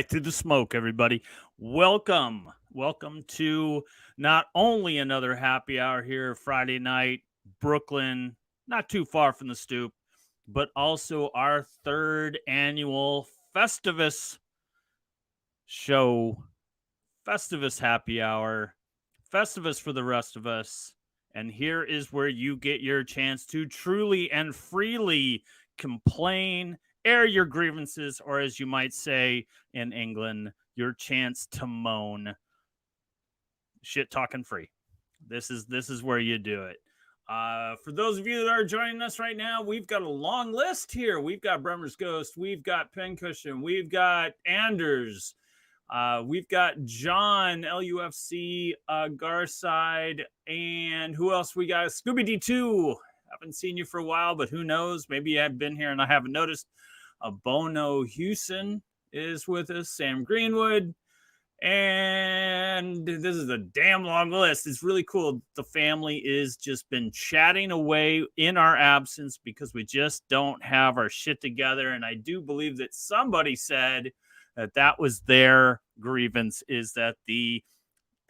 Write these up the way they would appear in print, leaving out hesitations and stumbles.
right through the smoke, everybody. Welcome. Welcome to not only another happy hour here Friday night, Brooklyn, not too far from the Stoop, but also our third annual Festivus show, Festivus happy hour, Festivus for the rest of us. And here is where you get your chance to truly and freely complain, air your grievances, or as you might say in England, your chance to moan. Shit talking free. This is where you do it. For those of you that are joining us right now, we've got a long list here. We've got Bremer's Ghost, we've got Pincushion, we've got Anders, we've got John, LUFC, Garside, and who else we got? Scooby D2. Haven't seen you for a while, but who knows? Maybe you have been here and I haven't noticed. Bono Hewson is with us, Sam Greenwood, and this is a damn long list. It's really cool. The family is just been chatting away in our absence because we just don't have our shit together. And I do believe that somebody said that was their grievance, is that the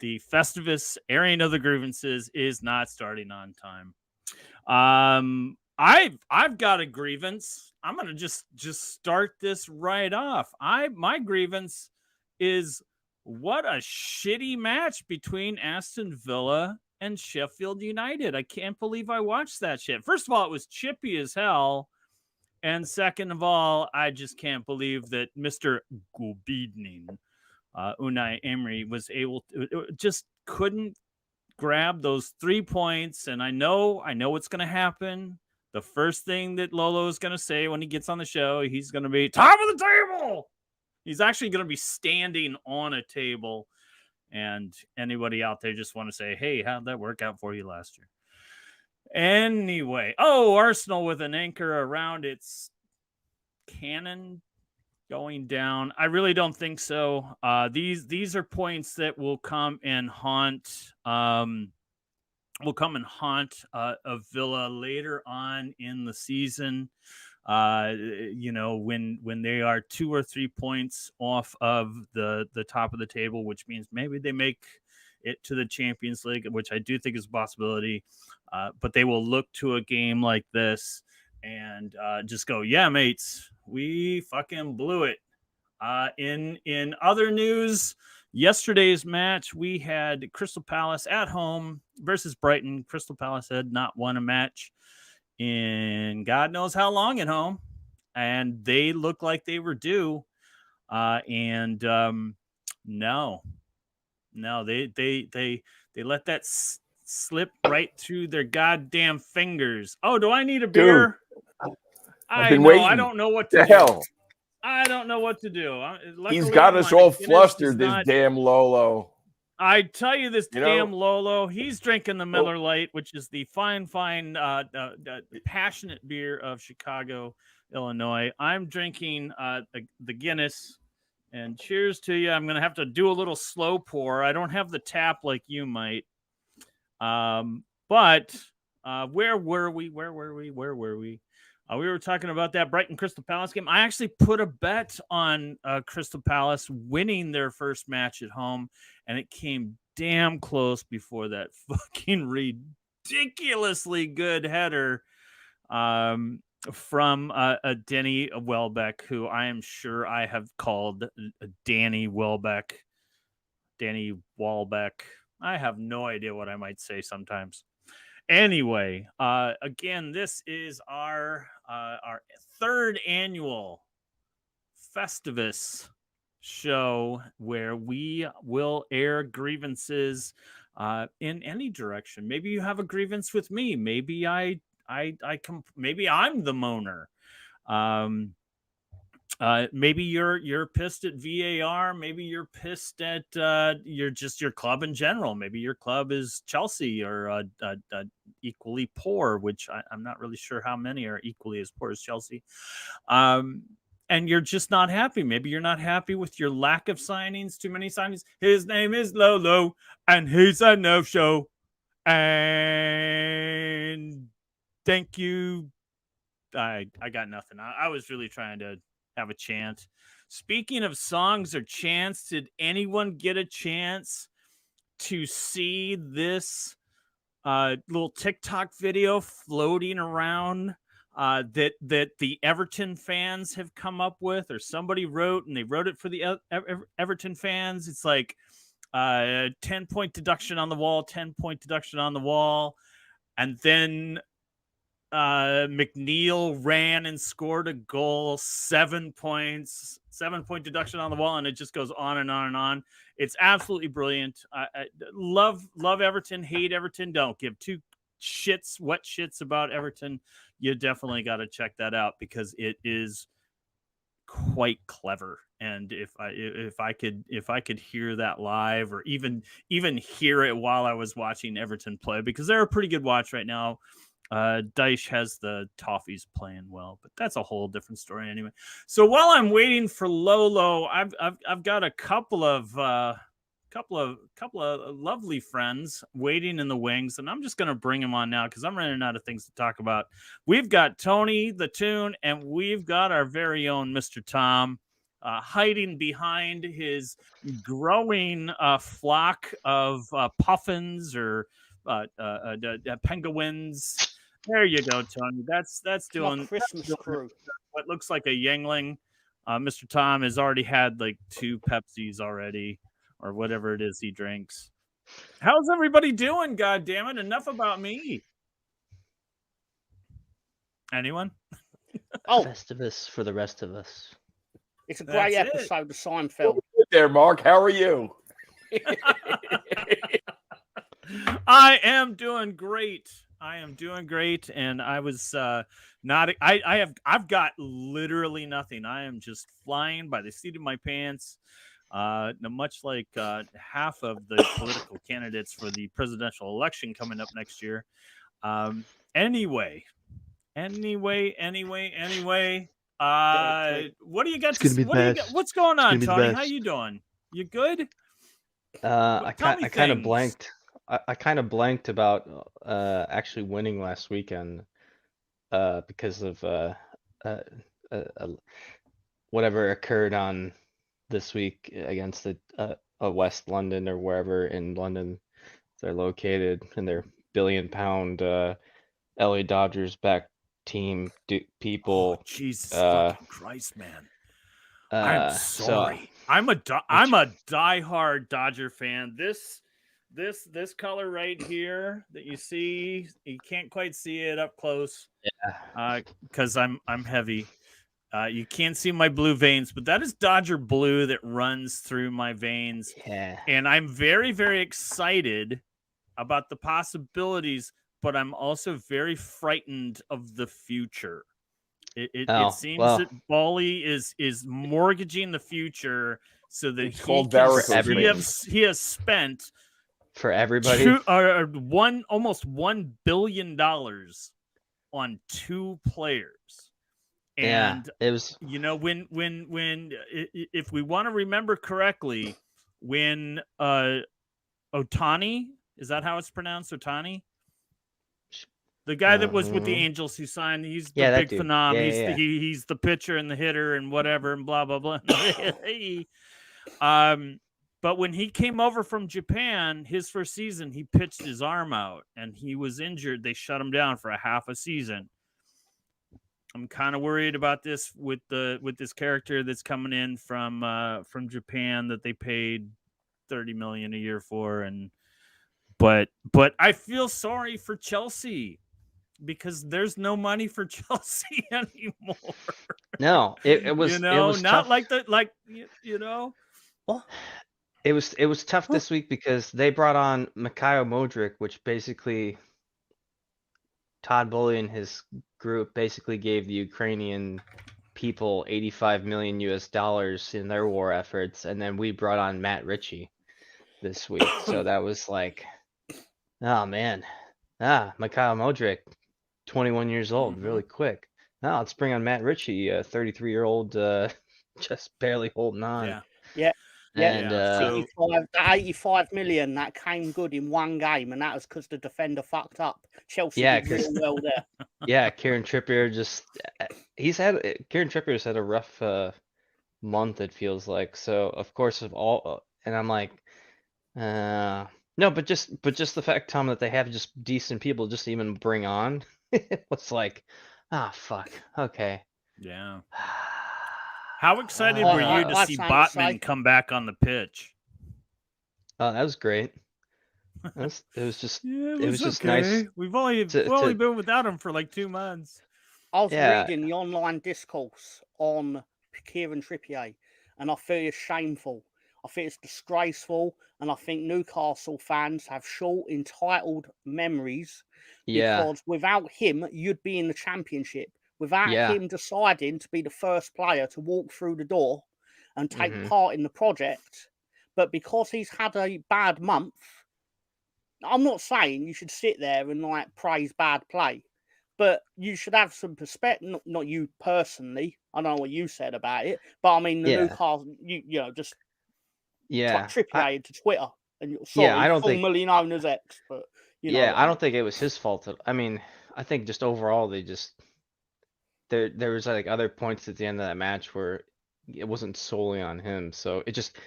Festivus airing of the grievances is not starting on time. I've got a grievance. I'm gonna just start this right off. My grievance is what a shitty match between Aston Villa and Sheffield United. I can't believe I watched that shit. First of all, it was chippy as hell. And second of all, I just can't believe that Mr. Gulbidnin, Unai Emery, was able to, just couldn't grab those 3 points. And I know what's going to happen. The first thing that Lolo is going to say when he gets on the show, he's going to be top of the table. He's actually going to be standing on a table. And anybody out there just want to say, hey, how'd that work out for you last year? Anyway, Arsenal with an anchor around its cannon going down. I really don't think so. These are points that will come and haunt a Villa later on in the season. When they are 2 or 3 points off of the top of the table, which means maybe they make it to the Champions League, which I do think is a possibility. But they will look to a game like this and just go, yeah, mates, we fucking blew it. In other news, yesterday's match, we had Crystal Palace at home versus Brighton. Crystal Palace had not won a match in God knows how long at home, and they looked like they were due. No, they let that slip right through their goddamn fingers. Oh, do I need a beer? Dude, I know. I don't know what to do. Hell? I don't know what to do. He's got us all flustered, this damn Lolo. I tell you, this damn Lolo, he's drinking the Miller Lite, which is the fine, passionate beer of Chicago, Illinois. I'm drinking the Guinness, and cheers to you. I'm going to have to do a little slow pour. I don't have the tap like you might. But where were we? We were talking about that Brighton Crystal Palace game. I actually put a bet on Crystal Palace winning their first match at home, and it came damn close before that fucking ridiculously good header from Denny Welbeck, who I am sure I have called Danny Welbeck. Danny Welbeck. I have no idea what I might say sometimes. Anyway, again, this is our third annual Festivus show where we will air grievances in any direction. Maybe you have a grievance with me. Maybe maybe I'm the moaner. Maybe you're pissed at VAR. Maybe you're pissed at your club in general. Maybe your club is Chelsea or equally poor, which I'm not really sure how many are equally as poor as Chelsea. And you're just not happy. Maybe you're not happy with your lack of signings, too many signings. His name is Lolo, and he's a no-show. And thank you. I got nothing. I was really trying to have a chant. Speaking of songs or chants, did anyone get a chance to see this little TikTok video floating around that the Everton fans have come up with, or somebody wrote, and they wrote it for the Everton fans? It's like 10-point deduction on the wall, 10-point deduction on the wall, and then McNeil ran and scored a goal, 7 points, 7-point deduction on the wall, and it just goes on and on and on. It's absolutely brilliant. I love Everton, hate Everton, don't give two wet shits about Everton. You definitely got to check that out because it is quite clever. And if I could hear that live, or even hear it while I was watching Everton play, because they're a pretty good watch right now. Dyche has the Toffees playing well, but that's a whole different story anyway. So while I'm waiting for Lolo, I've got a couple of lovely friends waiting in the wings, and I'm just going to bring them on now because I'm running out of things to talk about. We've got Tony the Toon, and we've got our very own Mr. Tom hiding behind his growing flock of puffins or penguins. There you go, Tony. That's doing Christmas crew. What looks like a Yangling. Mr. Tom has already had like 2 Pepsis already, or whatever it is he drinks. How's everybody doing? God damn it! Enough about me. Anyone? Oh, Festivus for the rest of us. It's a great episode of Seinfeld. Good there, Mark. How are you? I am doing great. And I was not. I've got literally nothing. I am just flying by the seat of my pants. Much like half of the political candidates for the presidential election coming up next year. Anyway. What do you got? What's going on, Tony? How you doing? You good? I kind of blanked. I kind of blanked about actually winning last weekend because of whatever occurred on this week against the West London or wherever in London they're located, and their billion-pound LA Dodgers back team people. Oh, Jesus fucking Christ, man! I'm sorry. So, I'm a diehard Dodger fan. This color right here that you see, you can't quite see it up close. Yeah. Because I'm heavy. You can't see my blue veins, but that is Dodger blue that runs through my veins. Yeah. And I'm very, very excited about the possibilities, but I'm also very frightened of the future. It seems that Bally is mortgaging the future so that he has spent for everybody almost $1 billion on 2 players. And it was, when if we want to remember correctly, when Ohtani, is that how it's pronounced? Ohtani? The guy that was with the Angels who signed, he's the big phenom. He's the pitcher and the hitter and whatever and blah, blah, blah. But when he came over from Japan, his first season, he pitched his arm out and he was injured. They shut him down for a half a season. I'm kind of worried about this with this character that's coming in from Japan that they paid $30 million a year for, but I feel sorry for Chelsea because there's no money for Chelsea anymore. No, it was it was not tough. Well, it was tough this week because they brought on Mikhail Modric, which basically Todd Bowley and his group basically gave the Ukrainian people $85 million in their war efforts, and then we brought on Matt Ritchie this week. So that was like, oh man, Mikhail Modric, 21 years old, really quick. Now let's bring on Matt Ritchie, a 33-year-old, just barely holding on. Yeah. And that 85 million that came good in one game, and that was because the defender fucked up. Chelsea did really well there. Yeah, Kieran Trippier Kieran Trippier's had a rough month, it feels like. So of course and I'm like, no, but just the fact, Tom, that they have just decent people just to even bring on, it was like, fuck, okay. Yeah. How excited were you to I've see something to say. Botman come back on the pitch? Oh, that was great. It was just Yeah, was just okay. nice. We've only been without him for like 2 months. I was Yeah. reading the online discourse on Kieran Trippier, and I feel it's shameful. I think it's disgraceful, and I think Newcastle fans have short, entitled memories. Yeah. Because without him, you'd be in the Championship. Without Yeah. him deciding to be the first player to walk through the door and take Mhm. part in the project, but because he's had a bad month, I'm not saying you should sit there and like praise bad play, but you should have some perspective. Not you personally. I don't know what you said about it, but I mean the Yeah. Newcastle. You know, just Yeah. Trippier into Twitter, and Yeah, I don't think- formerly known as X, but you know. Yeah, I don't think it was his fault. I mean, I think just overall they just there was like other points at the end of that match where it wasn't solely on him. So it just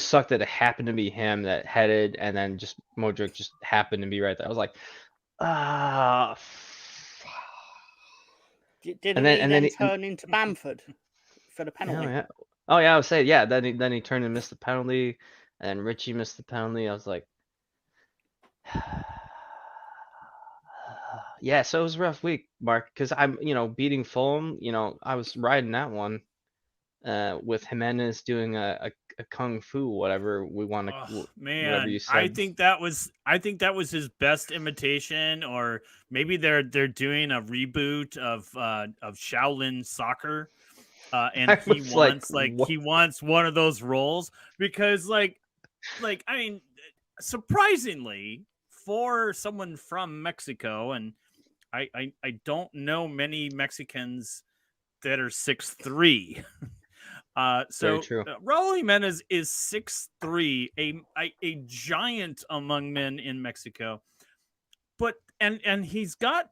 sucked that it happened to be him that headed, and then just Modric just happened to be right there. I was like, Didn't he then turn into Bamford for the penalty? Oh yeah, I would say yeah. Then he turned and missed the penalty, and then Richie missed the penalty. I was like, yeah. So it was a rough week, Mark, because I'm beating Fulham. I was riding that one, with Jimenez doing a kung fu, whatever we want to. Oh, whatever man, you said. I think that was his best imitation, or maybe they're doing a reboot of Shaolin Soccer, and he wants he wants one of those roles because I mean, surprisingly for someone from Mexico, and I don't know many Mexicans that are 6'3". So Raul Jimenez is 6'3", a giant among men in Mexico, but and he's got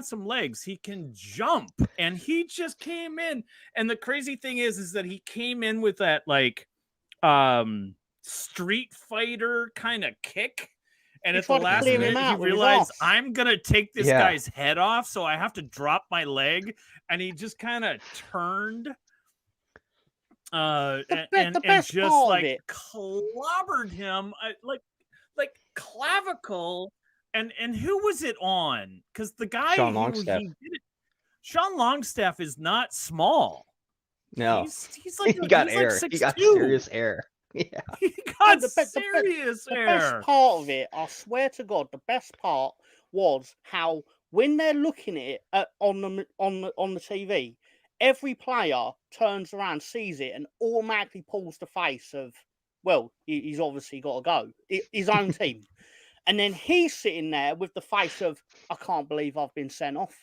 some legs. He can jump, and he just came in. And the crazy thing is that he came in with that Street Fighter kind of kick. And at the last minute, he realized, I'm going to take this guy's head off, so I have to drop my leg. And he just kind of turned and just clobbered him like clavicle. And who was it on? Because the guy Sean who Longstaff. he did it, Sean Longstaff is not small. No, he's like, he got air. Like 6'2". He got serious air. Yeah, he got serious air. The best part of it, I swear to God, the best part was how when they're looking at it on the TV, every player turns around, sees it, and automatically pulls the face of, well, he's obviously got to go. His own team. And then he's sitting there with the face of, I can't believe I've been sent off.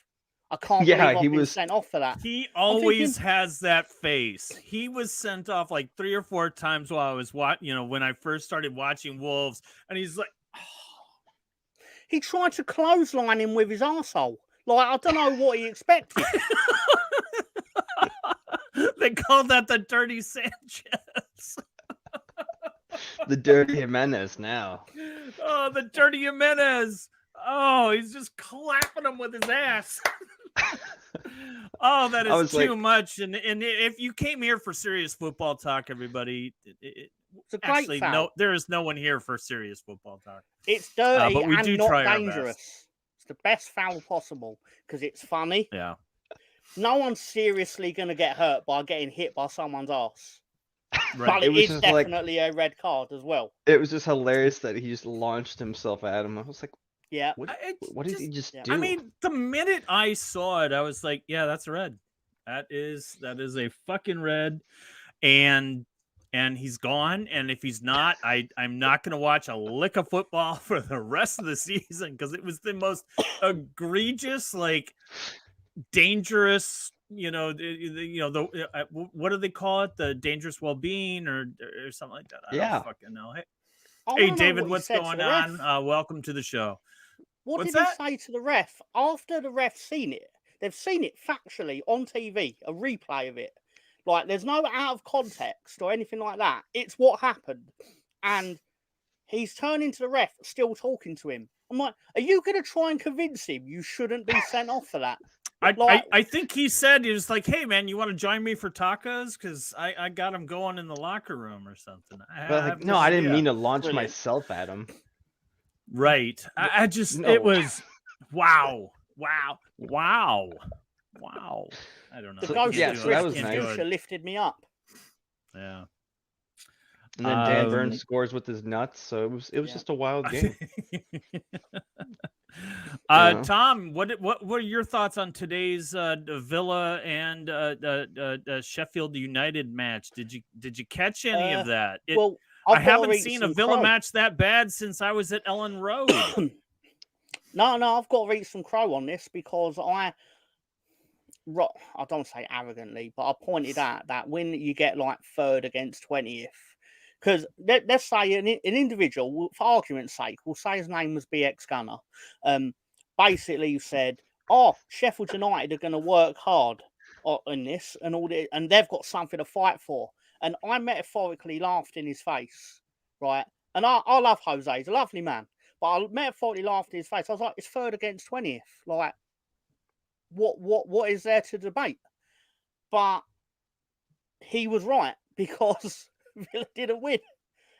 I can't believe I've been sent off for that. He always has that face. He was sent off like 3 or 4 times while I was when I first started watching Wolves, and he's like, oh. He tried to clothesline him with his arsehole. Like, I don't know what he expected. They call that the Dirty Sanchez. The Dirty Jimenez now. Oh, the Dirty Jimenez. Oh, he's just clapping him with his ass. Oh, that is too much. And if you came here for serious football talk, everybody, it's a great foul. No, there is no one here for serious football talk. It's dirty but we and do not try dangerous. It's the best foul possible because it's funny. Yeah. No one's seriously going to get hurt by getting hit by someone's ass. Right. But it is definitely a red card as well. It was just hilarious that he just launched himself at him. I was like, yeah. What did he just do? I mean, the minute I saw it, I was like, yeah, that's a red. That is a fucking red. And he's gone. And if he's not, I'm not going to watch a lick of football for the rest of the season because it was the most egregious, dangerous, what do they call it? The dangerous well-being or something like that. I don't fucking know. Hey, David, what's going on? Welcome to the show. What did he say to the ref after the ref seen it? They've seen it factually on TV, a replay of it. Like, there's no out of context or anything like that. It's what happened. And he's turning to the ref, still talking to him. I'm like, are you going to try and convince him you shouldn't be sent off for that? I think he said, he was like, hey, man, you want to join me for tacos? Because I got him going in the locker room or something. No, I didn't mean to launch myself at him. Right. I just, it was, wow. I don't know. The ghost of so that was nice. Lifted me up. Yeah. And then Dan Burns scores with his nuts, so it was just a wild game. Tom, what were your thoughts on today's Villa and Sheffield United match? Did you catch any of that? Well, I haven't seen a Villa match that bad since I was at Ellen Road. No, I've got to read some crow on this because I don't say arrogantly, but I pointed out that when you get like 3rd against 20th, because let's say an individual, for argument's sake, we'll say his name was BX Gunner, basically said, Sheffield United are going to work hard in this and all that, and they've got something to fight for. And I metaphorically laughed in his face, right? And I love Jose, he's a lovely man. But I metaphorically laughed in his face. I was like, it's 3rd against 20th. Like, what is there to debate? But he was right because Villa didn't win.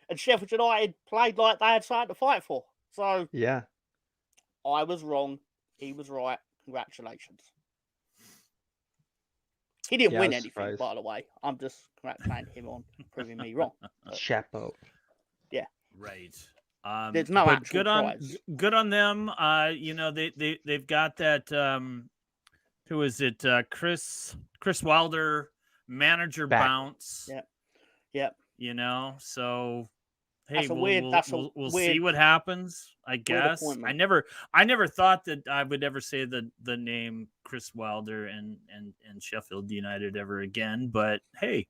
And Sheffield United played like they had something to fight for. So, yeah. I was wrong. He was right. Congratulations. He didn't win anything, surprised. By the way. I'm just congratulating him on proving me wrong. Chapeau. Yeah. Right. There's no actual prize. Good on them. They've got that. Who is it? Chris Wilder, manager back. Bounce. Yep. So hey, we'll weird, see what happens. I guess I never thought that I would ever say the name Chris Wilder and Sheffield United ever again. But hey,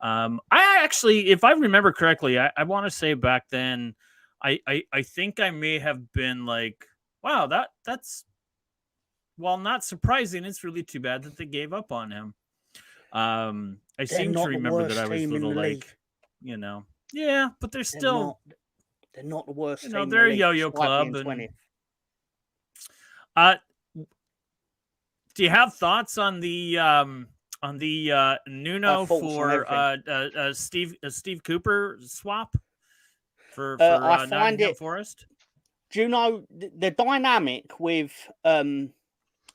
I actually, if I remember correctly, I want to say back then, I think I may have been like, wow, that's while not surprising, it's really too bad that they gave up on him. I seem to remember that I was a little like, yeah, but they're still they're not the worst. They're a yo-yo club. And, do you have thoughts on the Nuno for Steve Cooper swap for Nottingham Forest? Do you know the dynamic with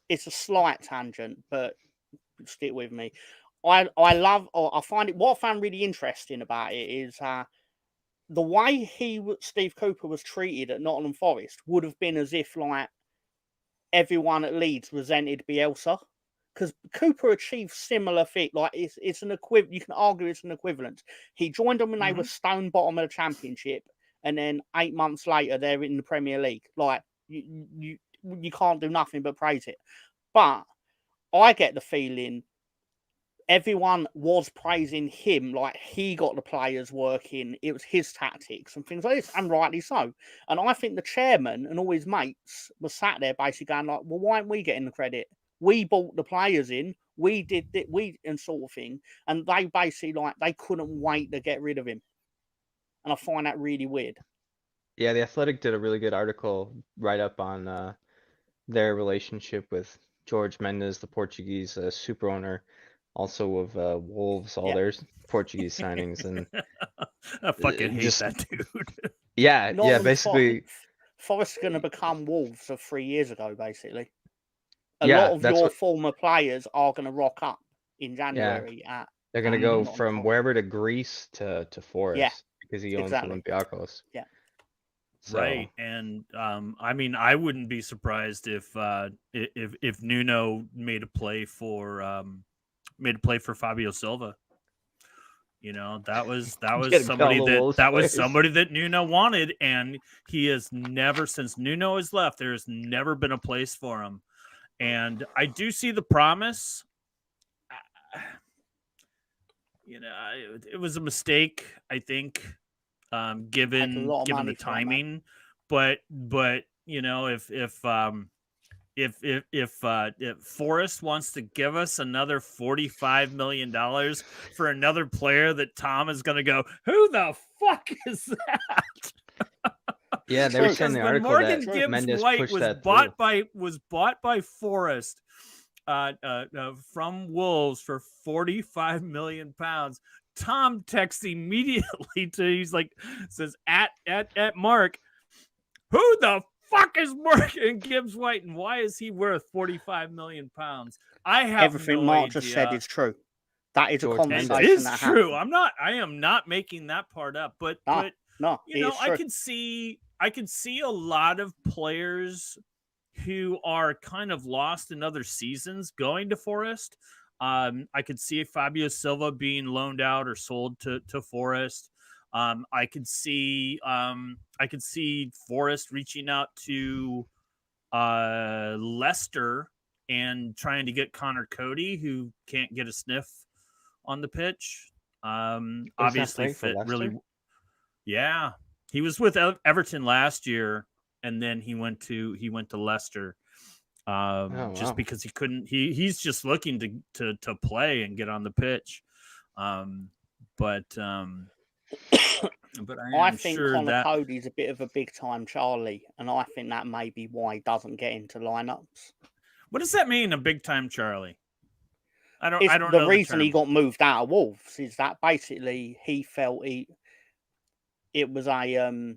it's a slight tangent, but stick with me. I find it, what I found really interesting about it is the way Steve Cooper was treated at Nottingham Forest would have been as if like everyone at Leeds resented Bielsa, because Cooper achieved similar feat. Like it's an equivalent. You can argue it's an equivalent. He joined them when they were stone bottom of the Championship, and then 8 months later they're in the Premier League. Like you can't do nothing but praise it. But I get the feeling everyone was praising him, like he got the players working. It was his tactics and things like this, and rightly so. And I think the chairman and all his mates were sat there basically going like, well, why aren't we getting the credit? We brought the players in, we did it, and sort of thing. And they basically like, they couldn't wait to get rid of him. And I find that really weird. Yeah, The Athletic did a really good article right up on their relationship with George Mendes, the Portuguese super owner, also of Wolves, all their Portuguese signings. And I fucking hate that dude. Yeah, basically. Forest are going to become Wolves of 3 years ago, basically. A lot of your former players are going to rock up in January. They're going to go from wherever to Greece to Forest because he owns Olympiacos. Yeah. So. Right, and I mean, I wouldn't be surprised if Nuno made a play for Fabio Silva. That was somebody that Nuno wanted, and he has never, since Nuno has left, there has never been a place for him. And I do see the promise. It was a mistake, I think. Given the timing, but if if Forrest wants to give us another $45 million for another player that Tom is going to go, who the fuck is that? Yeah, they were saying in the When article Morgan that Gibbs Mendes White pushed was that bought through. by Forrest from Wolves for 45 million pounds. Tom texts immediately says at Mark, who the fuck is Morgan Gibbs White and why is he worth 45 million pounds? I have Everything no Mark idea. just said is true. That is George a Mendes. conversation It is that true. happened. I am not making that part up, but No, you know, it's true. I can see a lot of players who are kind of lost in other seasons going to Forest. I could see Fabio Silva being loaned out or sold to Forest. I could see Forest reaching out to Leicester and trying to get Connor Cody, who can't get a sniff on the pitch. Obviously fit really. Yeah, he was with Everton last year, and then he went to Leicester. Just because he couldn't, he's just looking to play and get on the pitch. But I think sure Connor that Cody's a bit of a big time Charlie, and I think that may be why he doesn't get into lineups. What does that mean, a big time Charlie? I don't The know reason the he got moved out of Wolves is that basically he felt it was a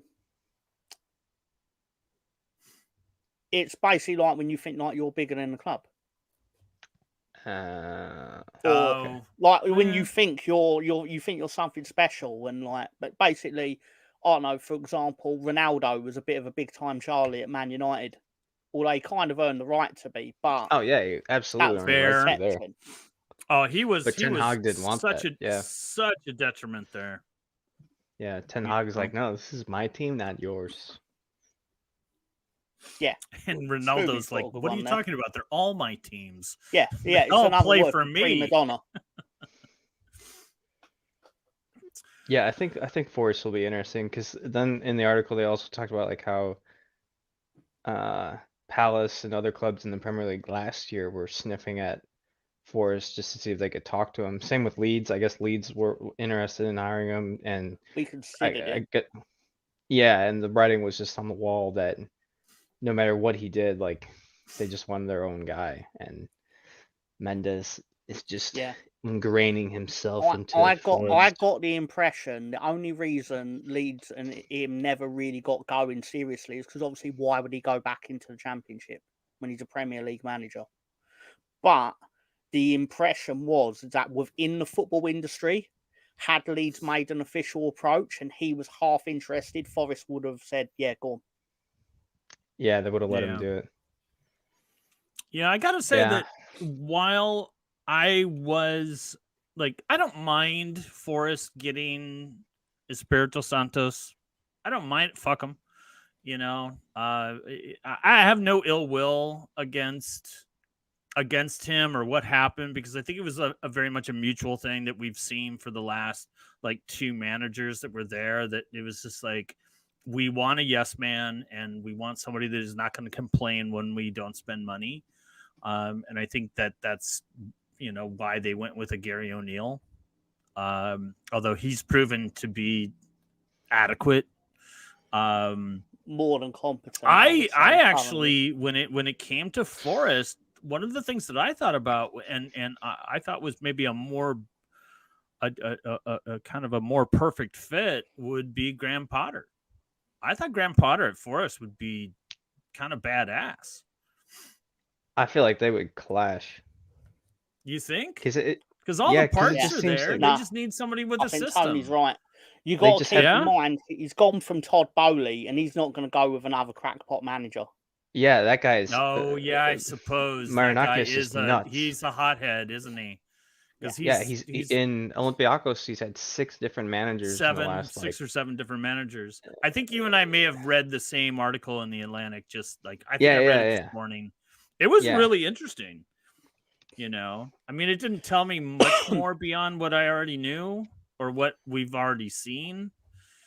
it's basically like when you think like you're bigger than the club. Okay. Like when you think you think you're something special, and like, but basically, I don't know. For example, Ronaldo was a bit of a big time Charlie at Man United, although he kind of earned the right to be. But he absolutely that was fair. right there. Oh, he was. But Ten Hag didn't want such that. such a detriment there. Yeah, Ten Hag is like, no, this is my team, not yours. Yeah, and Ronaldo's like, what are you talking about? They're all my teams. Yeah, they all play for me. Madonna. Yeah, I think Forest will be interesting because then in the article they also talked about like how Palace and other clubs in the Premier League last year were sniffing at Forest just to see if they could talk to him. Same with Leeds. I guess Leeds were interested in hiring him, and we considered it. And the writing was just on the wall that no matter what he did, like they just wanted their own guy, and Mendes is just ingraining himself into. I got the impression the only reason Leeds and him never really got going seriously is because obviously why would he go back into the Championship when he's a Premier League manager? But the impression was that within the football industry, had Leeds made an official approach and he was half interested, Forest would have said, "Yeah, go on." Yeah, they would have let him do it. Yeah, I gotta say that while I was like, I don't mind Forrest getting Espirito Santos. I don't mind it. Fuck him. You know, I have no ill will against him or what happened, because I think it was a very much a mutual thing that we've seen for the last like two managers that were there, that it was just like, we want a yes man and we want somebody that is not going to complain when we don't spend money. And I think that's, you know, why they went with a Gary O'Neill. Although he's proven to be adequate. More than competent. I actually, when it came to Forrest, one of the things that I thought about and I thought was maybe a kind of a more perfect fit would be Graham Potter. I thought Graham Potter at Forest would be kind of badass. I feel like they would clash. You think? Because all the parts are there. Like, they just need somebody with a system. Tony's right. You got to keep in mind he's gone from Todd Bowley, and he's not going to go with another crackpot manager. Yeah, that guy's. Oh yeah, I suppose Marinakis is nuts. He's a hothead, isn't he? He's in Olympiacos. He's had 6 different managers. 6 or 7 different managers. I think you and I may have read the same article in the Atlantic. Just like I think I read it this morning. It was really interesting. You know, I mean, it didn't tell me much more beyond what I already knew or what we've already seen.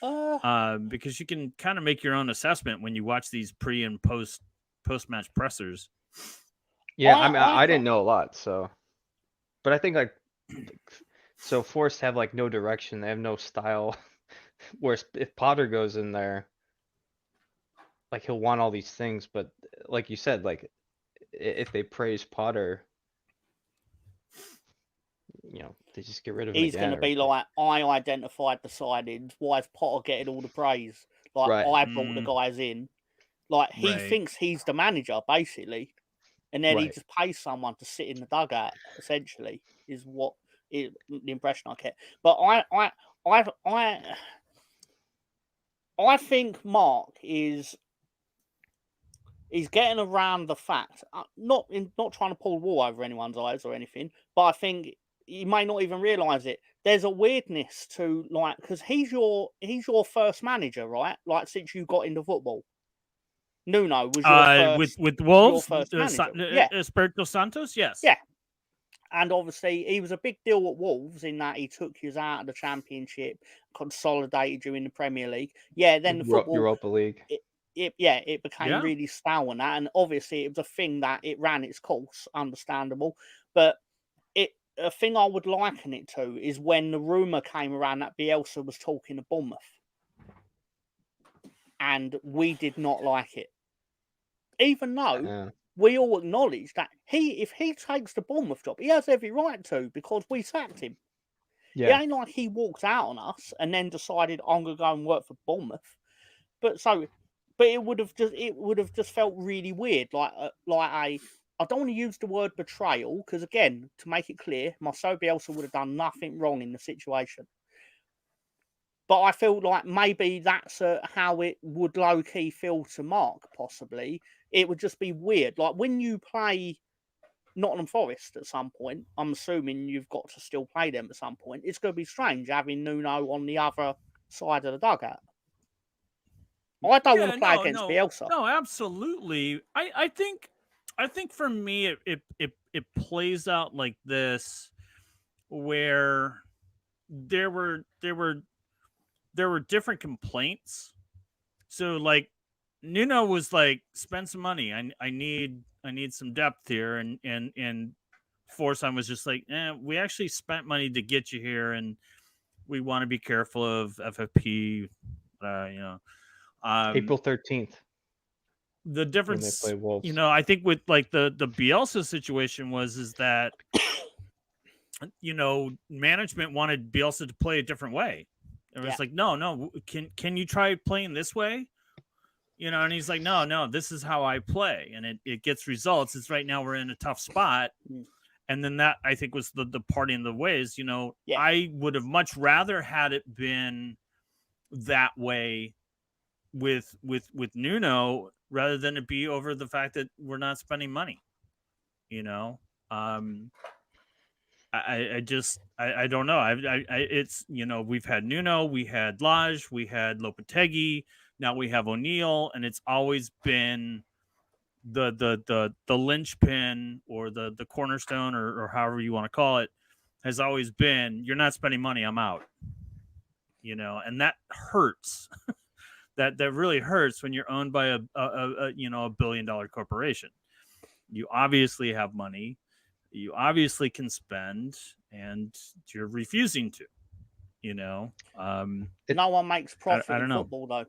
Because you can kind of make your own assessment when you watch these pre and post match pressers. Yeah, I mean, I didn't know a lot, so, but I think like, so Force have like no direction, they have no style. Whereas if Potter goes in there, like he'll want all these things, but like you said, like if they praise Potter, you know, they just get rid of him He's going to be like, I identified the signings. Why is Potter getting all the praise? Like, right. I brought the guys in. Like, he thinks he's the manager, basically. And then he just pays someone to sit in the dugout, essentially, is what the impression I get. But I think Mark he's getting around the fact, not trying to pull wool over anyone's eyes or anything, but I think you may not even realise it. There's a weirdness to, like, because he's your first manager, right? Like, since you got into football. Nuno was your first with Wolves, your first manager. Espirito Santos, yes. Yeah. And obviously, he was a big deal at Wolves in that he took you out of the Championship, consolidated you in the Premier League. Yeah, then the football Europa League. It became really stale and that, and obviously it was a thing that it ran its course, understandable. But a thing I would liken it to is when the rumour came around that Bielsa was talking to Bournemouth, and we did not like it, even though we all acknowledge that if he takes the Bournemouth job, he has every right to, because we sacked him. Yeah. It ain't like he walked out on us and then decided I'm gonna go and work for Bournemouth. But it would have just felt really weird, I don't want to use the word betrayal, because again, to make it clear, Marcelo Bielsa would have done nothing wrong in the situation. But I feel like maybe that's how it would low-key feel to Mark, possibly. It would just be weird. Like, when you play Nottingham Forest at some point, I'm assuming you've got to still play them at some point, it's going to be strange having Nuno on the other side of the dugout. I don't want to play against Bielsa. No, absolutely. I think for me it plays out like this, where there were different complaints. So like Nuno was like, spend some money. I need some depth here, and Forsyth was just like, we actually spent money to get you here, and we want to be careful of FFP. April 13th. The difference, I think with like the Bielsa situation is that management wanted Bielsa to play a different way. It was like, no, can you try playing this way? And he's like, no, this is how I play, and it gets results. It's right now we're in a tough spot. And then that, I think, was the parting of the ways. I would have much rather had it been that way with Nuno, rather than it be over the fact that we're not spending money. I don't know. It's, we've had Nuno, we had Lage, we had Lopetegui, now we have O'Neill, and it's always been the linchpin, or the cornerstone, or however you want to call it, has always been, you're not spending money, I'm out. And that hurts. that really hurts when you're owned by a $1 billion corporation. You obviously have money, you obviously can spend, and you're refusing to. No one makes profit in football, though.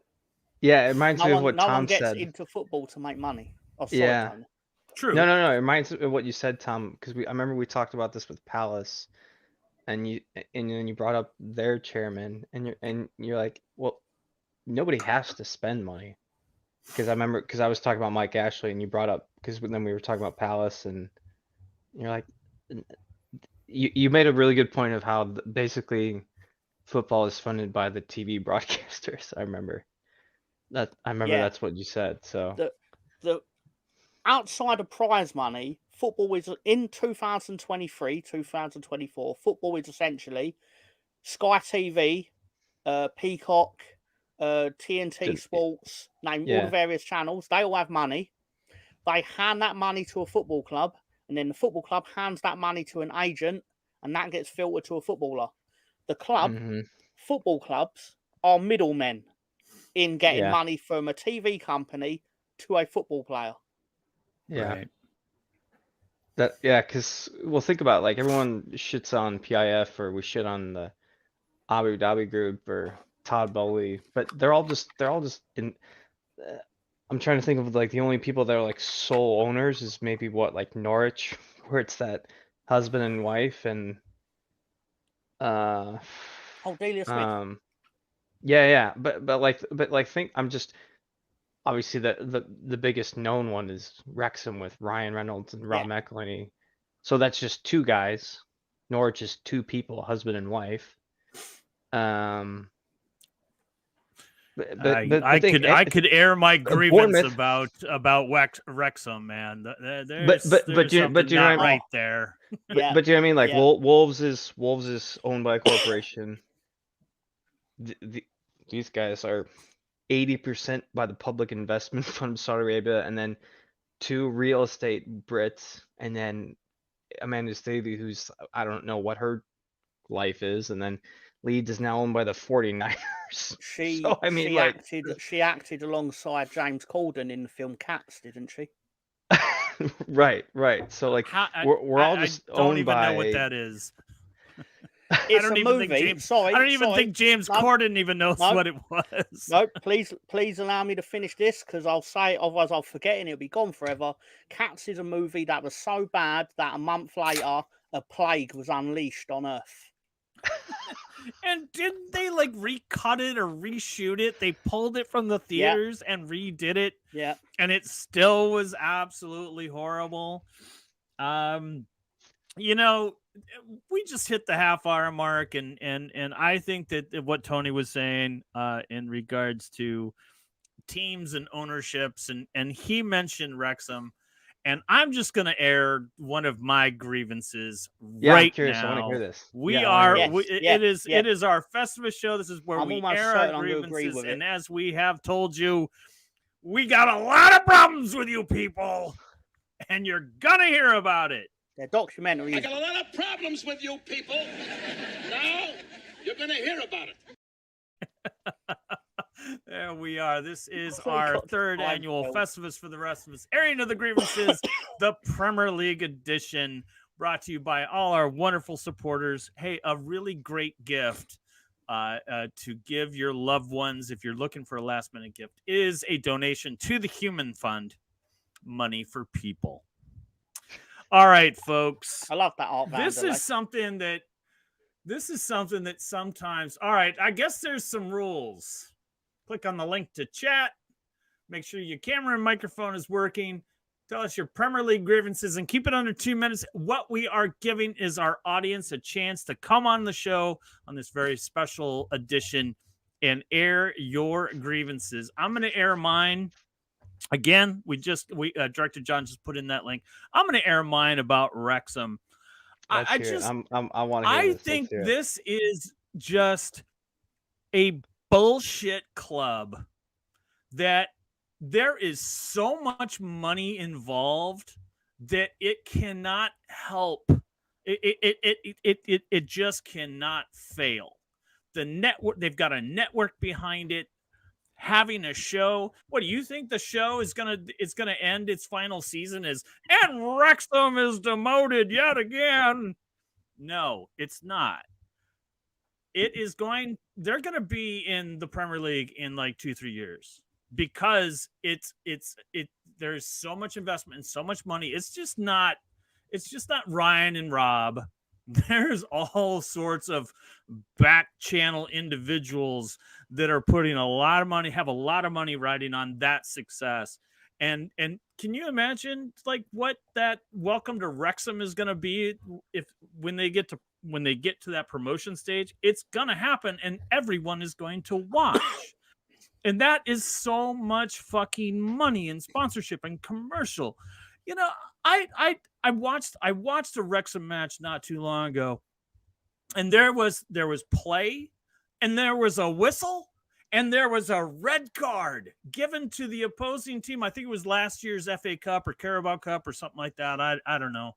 Yeah, it reminds me of what Tom said. No one gets into football to make money. Tony. True. No. It reminds me of what you said, Tom, because I remember we talked about this with Palace, and then you brought up their chairman, and you're like, well, nobody has to spend money. Because I was talking about Mike Ashley, and you brought up, because then we were talking about Palace, and you're like, you made a really good point of how basically football is funded by the TV broadcasters. I remember that's what you said. So the outside of prize money, football is, in 2023, 2024, football is essentially Sky TV, Peacock, TNT Sports, all the various channels. They all have money. They hand that money to a football club, and then the football club hands that money to an agent, and that gets filtered to a footballer. The club, football clubs, are middlemen in getting money from a TV company to a football player. Yeah. Right. Because well, think about it, like everyone shits on PIF or we shit on the Abu Dhabi group or Todd Bowley, but they're all just in. I'm trying to think of like the only people that are like sole owners is maybe what, like Norwich, where it's that husband and wife and Delia Smith. yeah, but think I'm just obviously the biggest known one is Wrexham with Ryan Reynolds and Rob McElhenney. So that's just two guys. Norwich is two people, husband and wife. I could air my grievance about Wrexham, man. There's something not right there. But do you know what I mean? Like Wolves is owned by a corporation. These guys are 80% by the public investment fund of Saudi Arabia, and then two real estate Brits, and then Amanda Staley, who's I don't know what her life is, and then Leeds is now owned by the 49ers. She acted alongside James Corden in the film Cats, didn't she? Right. So like we're all just owned by. I don't even know what that is. It's a movie. I don't even think James Corden even knows what it was. No, please allow me to finish this because I'll say it, otherwise I'll forget and it'll be gone forever. Cats is a movie that was so bad that a month later a plague was unleashed on Earth. And didn't they like recut it or reshoot it? They pulled it from the theaters and redid it. Yeah. And it still was absolutely horrible. You know, we just hit the half-hour mark, and I think that what Tony was saying in regards to teams and ownerships, and he mentioned Wrexham, and I'm just going to air one of my grievances right now. I want to hear this. It is our Festivus show. This is where we air our grievances, and as we have told you, we got a lot of problems with you people, and you're going to hear about it. They're documentaries. I got a lot of problems with you people. Now you're going to hear about it. There we are. This is our third annual Festivus for the rest of us. Airing of the Grievances, the Premier League edition, brought to you by all our wonderful supporters. Hey, a really great gift to give your loved ones, if you're looking for a last-minute gift, is a donation to the Human Fund, Money for People. All right, folks. I love that art. This is something that sometimes. All right, I guess there's some rules. Click on the link to chat. Make sure your camera and microphone is working. Tell us your Premier League grievances and keep it under 2 minutes. What we are giving is our audience a chance to come on the show on this very special edition and air your grievances. I'm going to air mine. Again, Director John just put in that link. I'm going to air mine about Wrexham. I think this is just a bullshit club that there is so much money involved that it cannot help. It just cannot fail. The network, they've got a network behind it. Having a show, what do you think the show is gonna end its final season is? And Wrexham is demoted yet again. No, it's not. They're gonna be in the Premier League in like 2-3 years because there's so much investment and so much money. It's just not Ryan and Rob. There's all sorts of back channel individuals that are putting a lot of money, have a lot of money riding on that success. And can you imagine like what that welcome to Wrexham is going to be when they get to that promotion stage? It's going to happen and everyone is going to watch. And that is so much fucking money and sponsorship and commercial. You know, I watched a Wrexham match not too long ago, and there was play, and there was a whistle, and there was a red card given to the opposing team. I think it was last year's FA Cup or Carabao Cup or something like that. I don't know.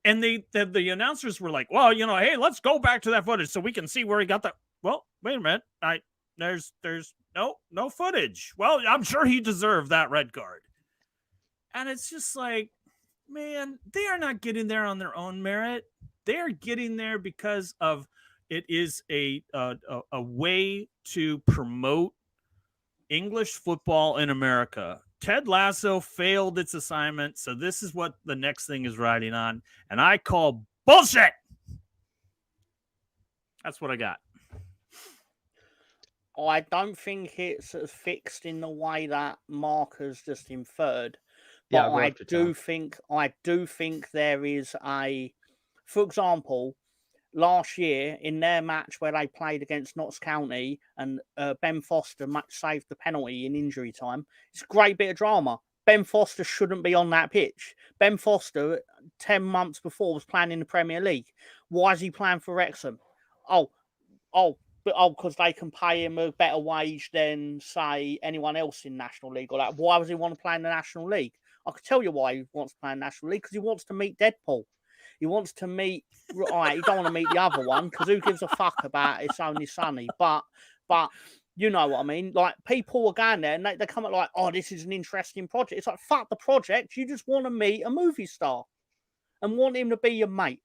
And the announcers were like, well, you know, hey, let's go back to that footage so we can see where he got that. Well, wait a minute. There's no footage. Well, I'm sure he deserved that red card. And it's just like, man, they are not getting there on their own merit. They are getting there because of it is a way to promote English football in America. Ted Lasso failed its assignment, so this is what the next thing is riding on, and I call bullshit. That's what I got. I don't think it's as fixed in the way that Mark has just inferred. Yeah, But I'll go I after do think there is a, for example, last year in their match where they played against Notts County and Ben Foster saved the penalty in injury time. It's a great bit of drama. Ben Foster shouldn't be on that pitch. Ben Foster, 10 months before, was playing in the Premier League. Why is he playing for Wrexham? Because they can pay him a better wage than, say, anyone else in National League or that. Why does he want to play in the National League? I can tell you why he wants to play in the National League, because he wants to meet Deadpool. He wants to meet. Right, he don't want to meet the other one, because who gives a fuck about It's Only Sunny? But you know what I mean. Like, people are going there and they come up like, oh, this is an interesting project. It's like, fuck the project. You just want to meet a movie star and want him to be your mate.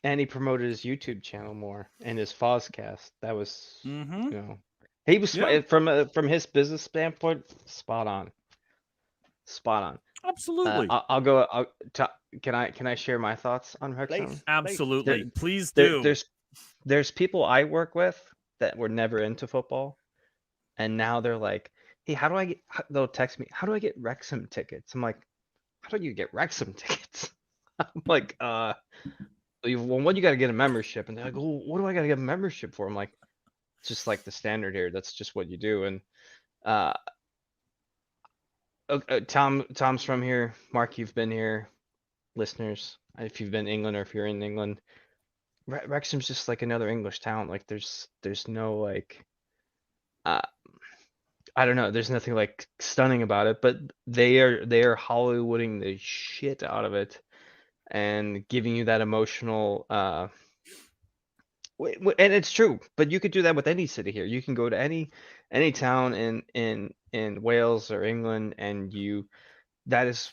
And he promoted his YouTube channel more and his Fozcast. That was, Mm-hmm. you know, he was Yeah. from his business standpoint, spot on. Absolutely. I'll go. Can I share my thoughts on Wrexham? Please. Absolutely. Please do. There's people I work with that were never into football, and now they're like, hey, how do I get? They'll text me, how do I get Wrexham tickets? I'm like, how do you get Wrexham tickets? I'm like, well, what, you got to get a membership, and they're like, well, what do I got to get a membership for? I'm like, it's just like the standard here. That's just what you do. And Tom's from here. Mark, you've been here. Listeners, if you've been in England or if you're in England, Wrexham's just like another English town. Like there's no like, I don't know. There's nothing like stunning about it, but they are Hollywooding the shit out of it and giving you that emotional. And it's true, but you could do that with any city here. You can go to any town in Wales or England, and that is,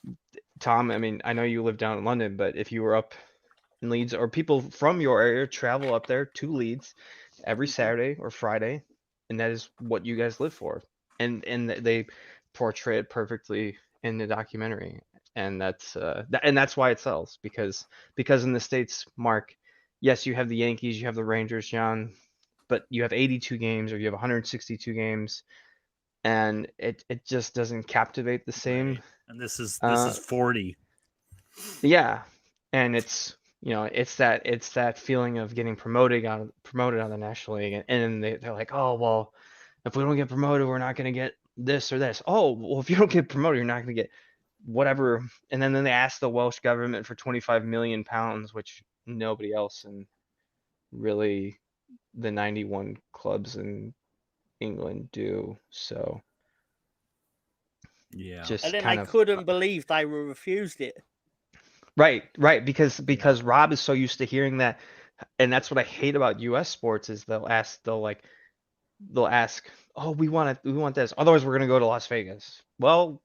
Tom. I mean, I know you live down in London, but if you were up in Leeds, or people from your area travel up there to Leeds every Saturday or Friday, and that is what you guys live for. And they portray it perfectly in the documentary, and that's why it sells, because in the States, Mark, yes, you have the Yankees, you have the Rangers, John, but you have 82 games or you have 162 games, and it just doesn't captivate the same. Right. And this is 40. Yeah, and it's, you know, it's that feeling of getting promoted on the National League, and they're like, oh well, if we don't get promoted, we're not going to get this or this. Oh, well, if you don't get promoted, you're not going to get whatever. And then they ask the Welsh government for 25 million pounds, which nobody else in really the 91 clubs in England do. So yeah, and then they couldn't believe they were refused it. Right, because Rob is so used to hearing that, and that's what I hate about U.S. sports is they'll ask, oh, we want this, otherwise we're gonna go to Las Vegas. Well,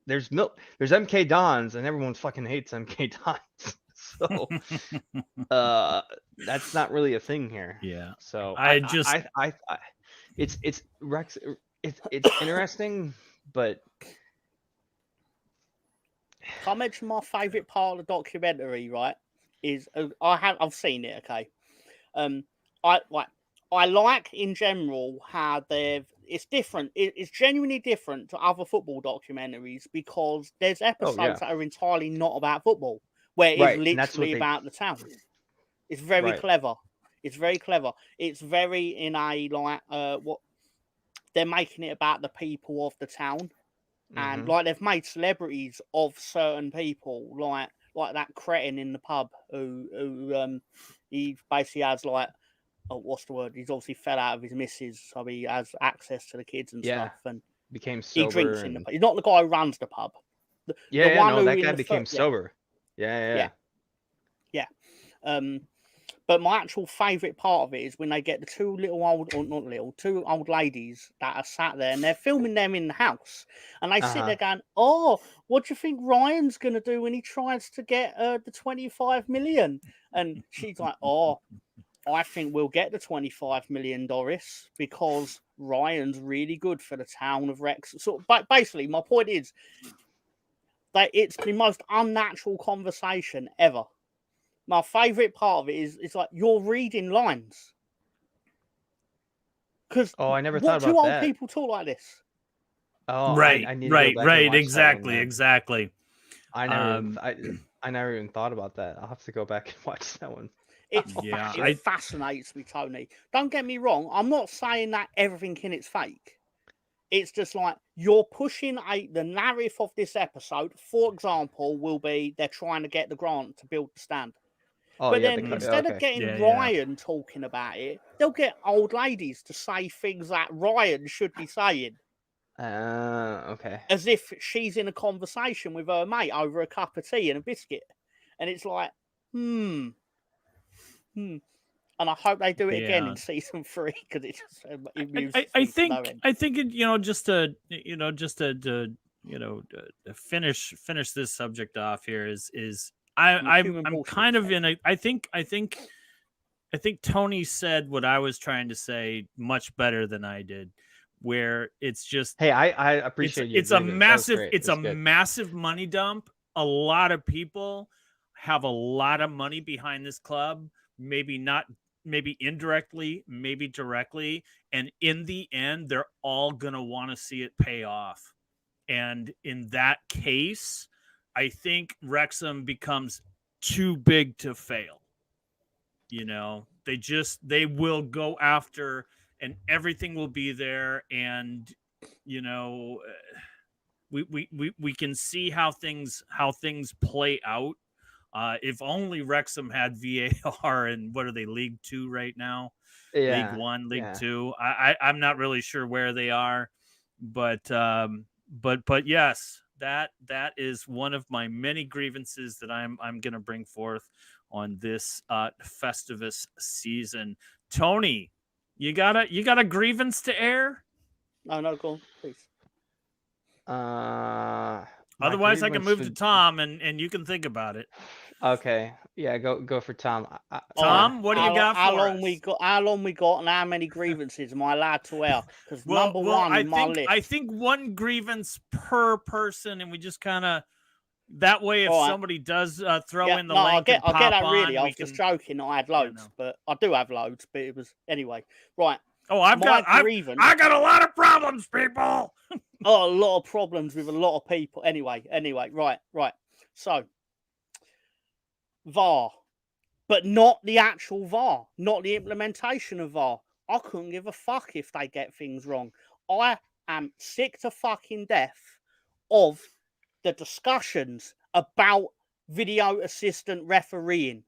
there's MK Dons, and everyone fucking hates MK Dons, so that's not really a thing here. Yeah. So it's Rex. It's interesting, but I mentioned my favourite part of the documentary, right? Is I've seen it. Okay, I like in general how it's different. It's genuinely different to other football documentaries, because there's episodes that are entirely not about football, where it's literally about the town. It's very clever. It's very clever. It's very in a what they're making it about the people of the town. And like they've made celebrities of certain people, like that cretin in the pub who he basically has what's the word? He's obviously fell out of his missus, so he has access to the kids and stuff, and became sober. He drinks in the pub. He's not the guy who runs the pub. That guy became sober. Yeah. But my actual favourite part of it is when they get the two old ladies that are sat there and they're filming them in the house. And they sit there going, oh, what do you think Ryan's going to do when he tries to get the 25 million? And she's like, oh, I think we'll get the 25 million, Doris, because Ryan's really good for the town of Rex. So, but basically, my point is that it's the most unnatural conversation ever. My favourite part of it is it's like you're reading lines. Because I never thought about that. What do old people talk like this? Oh, right, I need to go back and watch exactly, that one, exactly. I never even thought about that. I'll have to go back and watch that one. It fascinates me, Tony. Don't get me wrong. I'm not saying that everything in it's fake. It's just like you're pushing the narrative of this episode. For example, will be they're trying to get the grant to build the stand. Oh, but yeah, then instead of getting Ryan talking about it, they'll get old ladies to say things that Ryan should be saying. Okay. As if she's in a conversation with her mate over a cup of tea and a biscuit. And it's like, And I hope they do it again in season 3 because it just I think just to finish this subject off here is I'm kind of in a I think Tony said what I was trying to say much better than I did, where it's just hey, I appreciate you. It's a massive money dump. A lot of people have a lot of money behind this club. Maybe indirectly, maybe directly. And in the end, they're all going to want to see it pay off. And in that case, I think Wrexham becomes too big to fail. They will go after and everything will be there. And, we can see how things play out. If only Wrexham had VAR and what are they, League 2 right now? Yeah. League 1, League 2. I'm not really sure where they are, but yes, that is one of my many grievances that I'm going to bring forth on this Festivus season. Tony, you got a grievance to air? No, go on, please. Otherwise, I can move to Tom and you can think about it. Okay, yeah, go for Tom. Tom, what do you got for us? How long we got, and how many grievances am I allowed to air? Because number one on my list. I think one grievance per person, and we just kind of that way. If somebody does throw in the link, I get that. Really, I was just joking. I had loads, but I do have loads. But it was anyway. Right. Oh, I got a lot of problems, people. A lot of problems with a lot of people. Anyway, right. So, VAR, but not the actual VAR, not the implementation of VAR. I couldn't give a fuck if they get things wrong. I am sick to fucking death of the discussions about video assistant refereeing.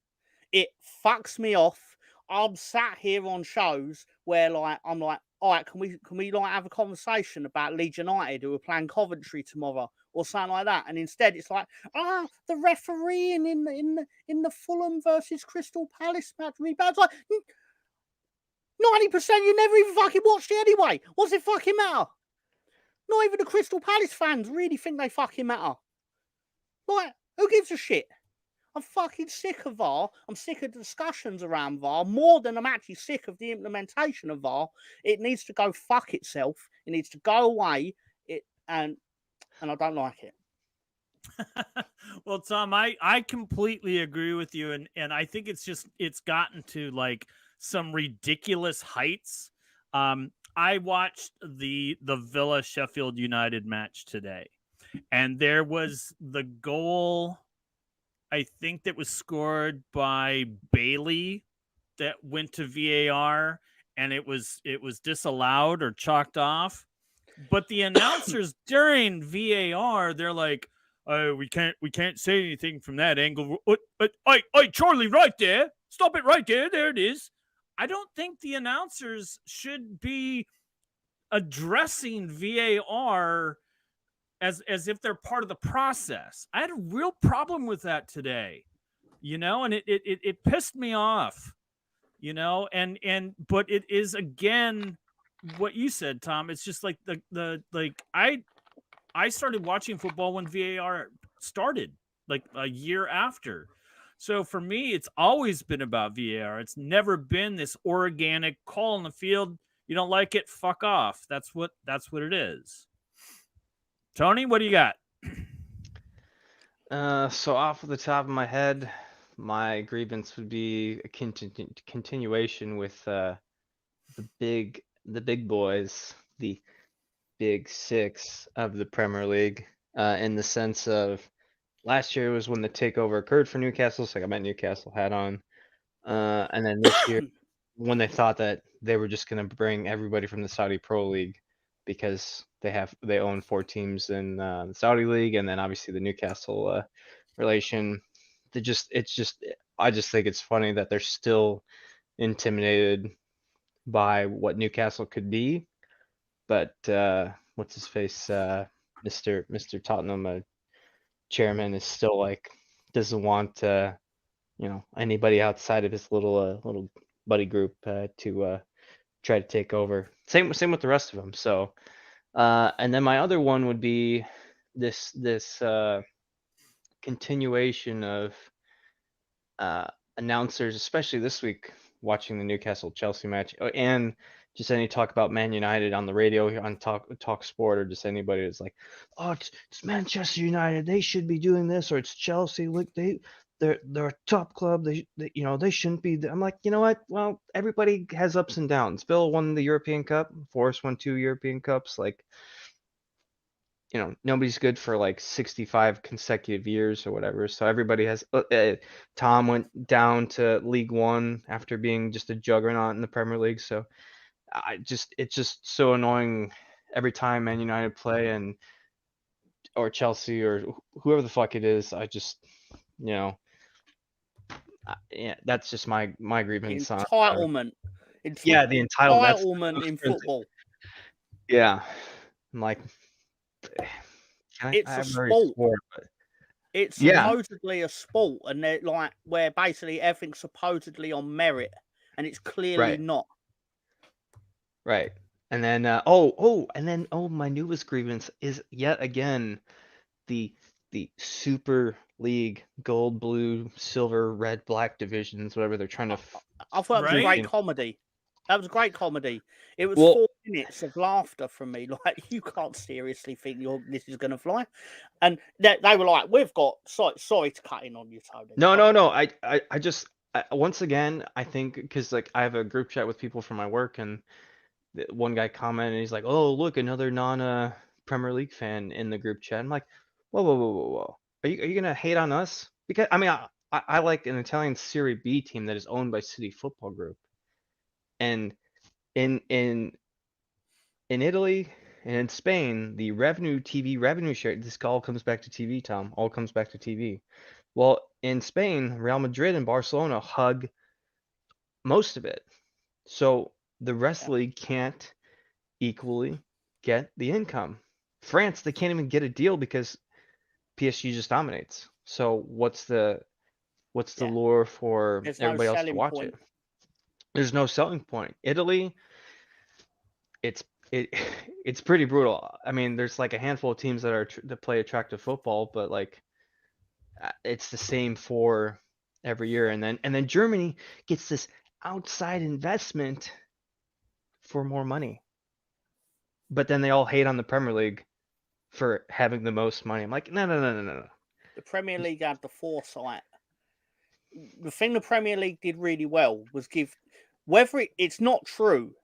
It fucks me off. I'm sat here on shows where I'm like, all right, can we have a conversation about Leeds United who are playing Coventry tomorrow or something like that? And instead it's like, the refereeing in the Fulham versus Crystal Palace match. It's like 90% you never even fucking watched it anyway. What's it fucking matter? Not even the Crystal Palace fans really think they fucking matter. Like, who gives a shit? I'm fucking sick of VAR. I'm sick of the discussions around VAR more than I'm actually sick of the implementation of VAR. It needs to go fuck itself. It needs to go away. And I don't like it. Well, Tom, I completely agree with you, and I think it's gotten to like some ridiculous heights. I watched the Villa Sheffield United match today, and there was the goal, I think, that was scored by Bailey that went to VAR, and it was disallowed or chalked off. But the announcers during VAR, they're like, "Oh, we can't say anything from that angle." Charlie, right there. Stop it right there. There it is. I don't think the announcers should be addressing VAR as if they're part of the process. I had a real problem with that today, and it pissed me off. you know, but it is again what you said, Tom. It's just like I started watching football when VAR started, like a year after. So for me, it's always been about VAR. It's never been this organic call in the field. You don't like it, fuck off. That's what it is. Tony, what do you got? So off of the top of my head, my grievance would be a continuation with the big boys, the big six of the Premier League, in the sense of last year was when the takeover occurred for Newcastle, so I got my Newcastle hat on. And then this year, when they thought that they were just going to bring everybody from the Saudi Pro League because they own 4 teams in the Saudi League, and then obviously the Newcastle relation. I just think it's funny that they're still intimidated by what Newcastle could be, but what's his face, Mr. Tottenham chairman is still like doesn't want anybody outside of his little buddy group to try to take over. Same with the rest of them. So, and then my other one would be this continuation of announcers, especially this week, watching the Newcastle Chelsea match, and just any talk about Man United on the radio on Talk Sport, or just anybody that's like, oh, it's Manchester United, they should be doing this, or it's Chelsea, look, they're a top club, they shouldn't be. I'm like, you know what? Well, everybody has ups and downs. Bill won the European Cup, Forrest won 2 European Cups, like, nobody's good for like 65 consecutive years or whatever. So everybody has. Tom went down to League One after being just a juggernaut in the Premier League. So it's just so annoying every time Man United play or Chelsea or whoever the fuck it is. I just, yeah, that's just my grievance. Entitlement. Yeah, the entitlement in football. Yeah, I'm like. It's a sport. It's supposedly a sport, and they're like where basically everything's supposedly on merit, and it's clearly not. Right. And then my newest grievance is yet again the Super League gold, blue, silver, red, black divisions, whatever they're trying to. I thought it was great comedy. That was great comedy. It was 4 minutes of laughter from me. Like, you can't seriously think this is going to fly. And they were like, we've got... Sorry to cut in on you, Tony. No. I just... once again, I think... Because, like, I have a group chat with people from my work, and one guy commented, and he's like, oh, look, another non-Premier League fan in the group chat. I'm like, whoa. Are you going to hate on us? Because, I mean, I like an Italian Serie B team that is owned by City Football Group. And in Italy and in Spain, the TV revenue share, this all comes back to TV, Tom, all comes back to TV. Well, in Spain, Real Madrid and Barcelona hug most of it. So the rest of the league can't equally get the income. France, they can't even get a deal because PSG just dominates. So what's the lure for everybody else to watch it? There's no selling point. Italy, it's pretty brutal. I mean, there's like a handful of teams that play attractive football, but like it's the same for every year. And then Germany gets this outside investment for more money, but then they all hate on the Premier League for having the most money. I'm like, no. The Premier League had the foresight. The thing the Premier League did really well was give, whether it's not true,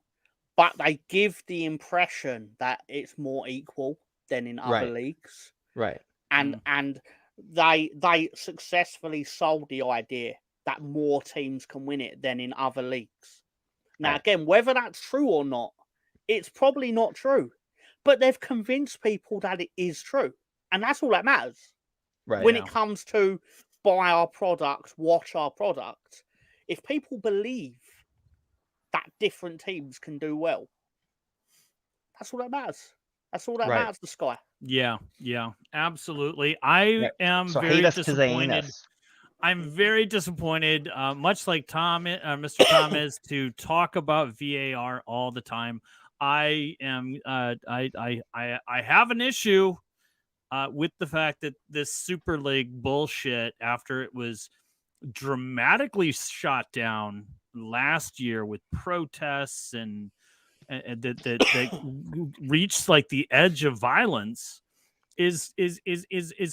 but they give the impression that it's more equal than in other leagues. Right. And they successfully sold the idea that more teams can win it than in other leagues. Now, again, whether that's true or not, it's probably not true. But they've convinced people that it is true. And that's all that matters. Right. When it comes to buy our product, watch our product, if people believe that different teams can do well, that's all that matters. That's all that matters to Sky. Yeah, absolutely. I am very disappointed. I'm very disappointed, much like Mr. Tom is, to talk about VAR all the time. I am I have an issue with the fact that this Super League bullshit, after it was dramatically shot down last year with protests and that reached like the edge of violence, is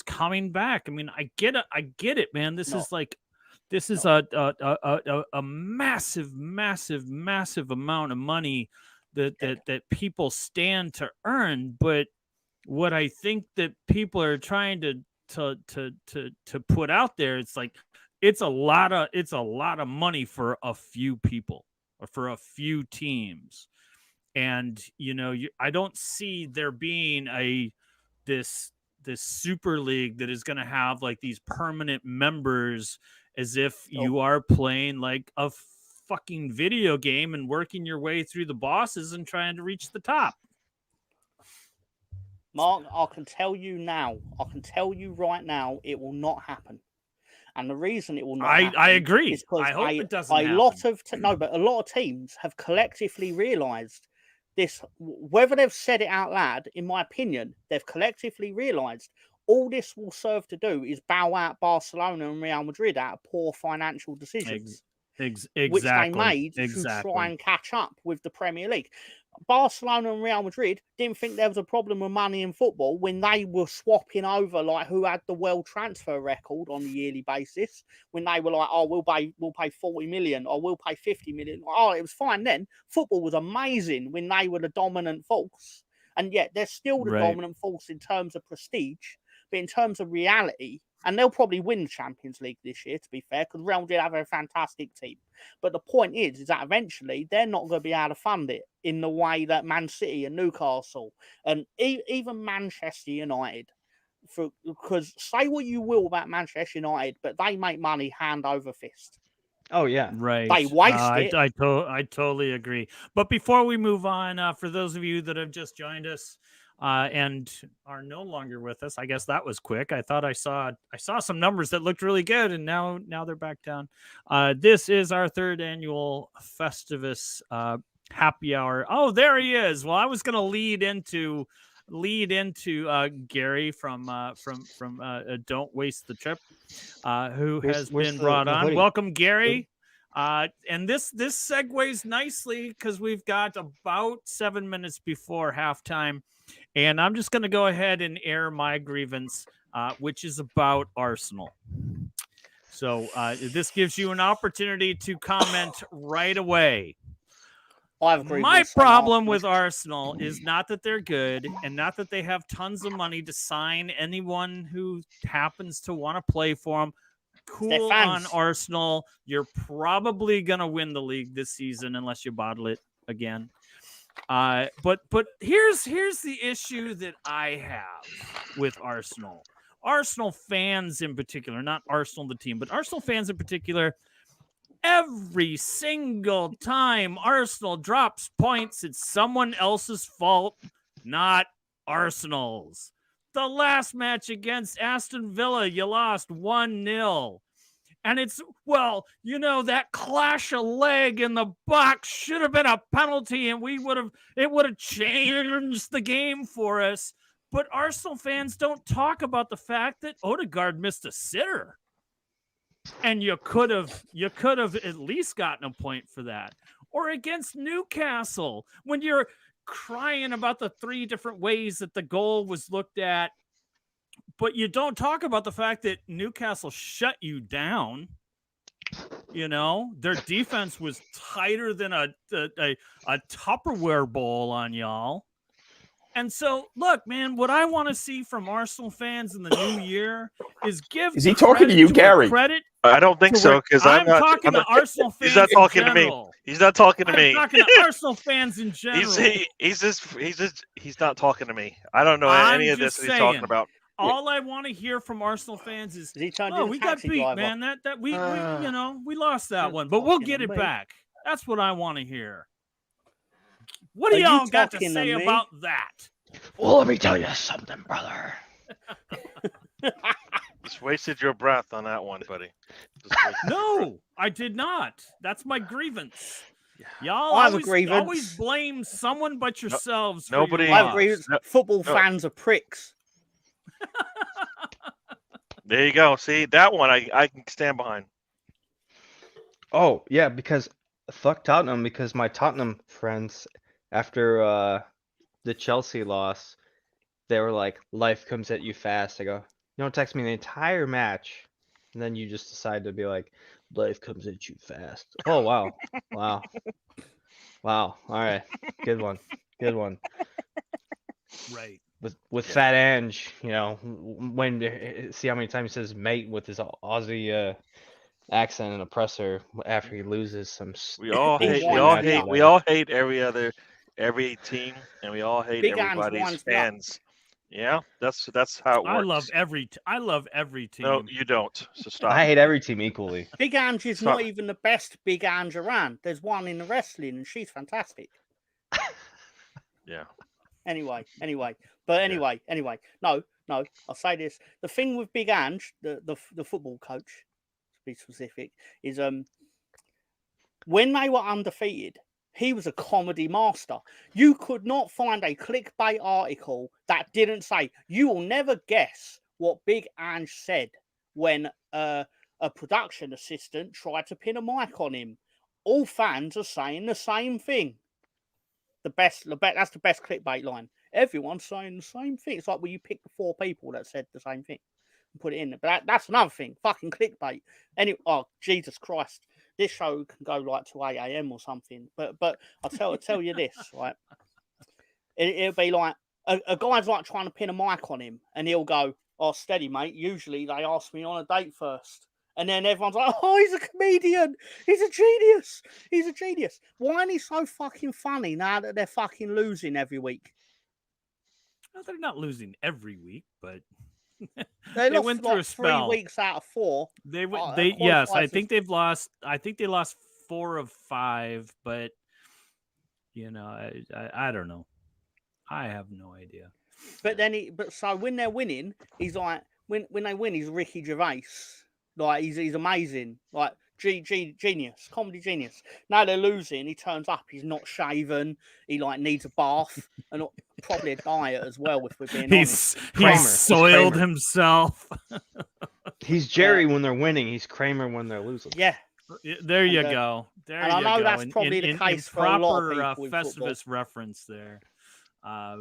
coming back. I mean, I get it, man. This is a massive amount of money that people stand to earn. But what I think that people are trying to put out there, it's like it's a lot of money for a few people or for a few teams. And I don't see there being this Super League that is going to have like these permanent members, as if you are playing like a fucking video game and working your way through the bosses and trying to reach the top. Mark, I can tell you right now, it will not happen. And the reason it will not happen, I agree. is because I hope it doesn't happen. a lot of teams have collectively realised this. Whether they've said it out loud, in my opinion, they've collectively realised all this will serve to do is bow out Barcelona and Real Madrid out of poor financial decisions, exactly. which they made to try and catch up with the Premier League. Barcelona and Real Madrid didn't think there was a problem with money in football when they were swapping over like who had the world transfer record on a yearly basis. When they were like, "Oh, we'll pay 40 million, or we'll pay 50 million." Oh, it was fine then. Football was amazing when they were the dominant force, and yet they're still the dominant force in terms of prestige, but in terms of reality. And they'll probably win the Champions League this year, to be fair, because Real Madrid have a fantastic team. But the point is that eventually they're not going to be able to fund it in the way that Man City and Newcastle and even Manchester United. Because say what you will about Manchester United, but they make money hand over fist. Oh yeah, right. They waste it. I totally agree. But before we move on, for those of you that have just joined us and are no longer with us, I guess that was quick. I thought I saw some numbers that looked really good, and now they're back down. This is our third annual Festivus happy hour. Oh, there he is. Well, I was going to lead into Gary from Don't Waste the Trip, who has been brought on. Hoodie? Welcome, Gary. And this segues nicely because we've got about 7 minutes before halftime, and I'm just going to go ahead and air my grievance, which is about Arsenal. So this gives you an opportunity to comment right away. My problem with Arsenal is not that they're good and not that they have tons of money to sign anyone who happens to want to play for them. Cool on Arsenal. You're probably going to win the league this season unless you bottle it again. But here's the issue that I have with Arsenal. Arsenal fans in particular, not Arsenal the team, but Arsenal fans in particular. Every single time Arsenal drops points, it's someone else's fault, not Arsenal's. The last match against Aston Villa, you lost 1-0. And it's, that clash of leg in the box should have been a penalty, and it would have changed the game for us. But Arsenal fans don't talk about the fact that Odegaard missed a sitter. And you could have at least gotten a point for that. Or against Newcastle, when you're crying about the 3 different ways that the goal was looked at, but you don't talk about the fact that Newcastle shut you down. Their defense was tighter than a Tupperware bowl on y'all. And so, look, man, what I want to see from Arsenal fans in the new year is Is he talking to you, Gary? Credit. I don't think so, because I'm not talking to Arsenal fans. He's not talking to me. He's not talking to me. I'm talking to Arsenal fans in general. He's not talking to me. I don't know any of this that he's talking about. All I want to hear from Arsenal fans is, we got beat, driver. Man. That we lost that one, but we'll get it back. That's what I want to hear. What do y'all got to say about that? Well, let me tell you something, brother. Just wasted your breath on that one, buddy. No, I did not. That's my grievance. Y'all I have a always grievance. blame someone but yourselves. Nobody- For I your agree. loss. Football fans are pricks. There you go. See, that one I can stand behind. Oh, yeah, because fuck Tottenham, because my Tottenham friends, after the Chelsea loss, they were like, life comes at you fast. I go, you don't text me the entire match, and then you just decide to be like, life comes at you fast. Oh, wow. Wow. Wow. All right. Good one. Good one. Right. With Fat Ange, you know, see how many times he says mate with his Aussie accent and oppressor after he loses some. We all Big hate. wine We all for me hate. up. We all hate every team, and we all hate Big Ange everybody's winds me up. fans. Yeah, that's how it works. I love every team. No, you don't. So stop. I hate every team equally. Big Ange is Stop. not even the best Big Ange around. There's one in the wrestling, and she's fantastic. Yeah. Anyway. No. I'll say this: the thing with Big Ange, the football coach, to be specific, is when they were undefeated, he was a comedy master. You could not find a clickbait article that didn't say, "You will never guess what Big Ange said when a production assistant tried to pin a mic on him." All fans are saying the same thing. That's the best clickbait line. Everyone's saying the same thing. It's like when you pick the 4 people that said the same thing and put it in. But that's another thing. Fucking clickbait. Oh, Jesus Christ. This show can go like to 8 a.m. or something. But I'll tell you this, right? It'll be like a guy's like trying to pin a mic on him, and he'll go, "Oh, steady, mate. Usually they ask me on a date first." And then everyone's like, "Oh, he's a comedian. He's a genius. He's a genius." Why isn't he so fucking funny now that they're fucking losing every week? No, they're not losing every week, but They lost went through a like 3 spell. weeks out of 4. Yes, I think they've lost. I think they lost 4 of 5, but you know, I don't know. I have no idea. But so when they're winning, he's like when they win, he's Ricky Gervais. Like he's amazing. Like genius, comedy genius. Now they're losing. He turns up. He's not shaven. He like needs a bath and probably a diet as well. If we're being honest, He's soiled himself. He's Jerry when they're winning. He's Kramer when they're losing. Yeah. There you go. There and you I know go. that's probably the case for a lot of people. Festivus reference there. Why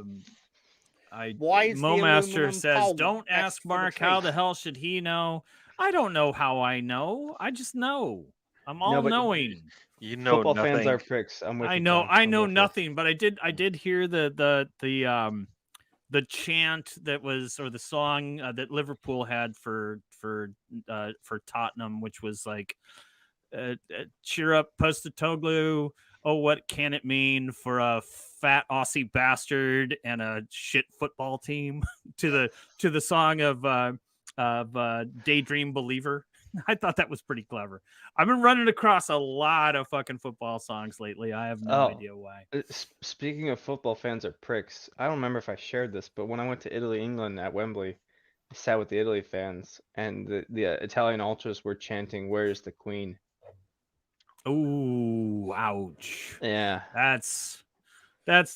is Mo the Master aluminum says, pole "Don't next ask to the Mark. tree?" How the hell should he know? I don't know how I know. I just know. I'm all knowing. You know, football nothing. fans are pricks. I'm with I you, know. Tom. I know nothing, but I did hear the chant that was, or the song that Liverpool had for Tottenham, which was like, "Cheer up, Postecoglou. Oh, what can it mean for a fat Aussie bastard and a shit football team?" to the song of Daydream Believer. I thought that was pretty clever. I've been running across a lot of fucking football songs lately. I have no idea why. Speaking of football fans are pricks, I don't remember if I shared this, but when I went to Italy, England at Wembley, I sat with the Italy fans, and the Italian ultras were chanting, "Where's the Queen?" Ooh, ouch. Yeah. That's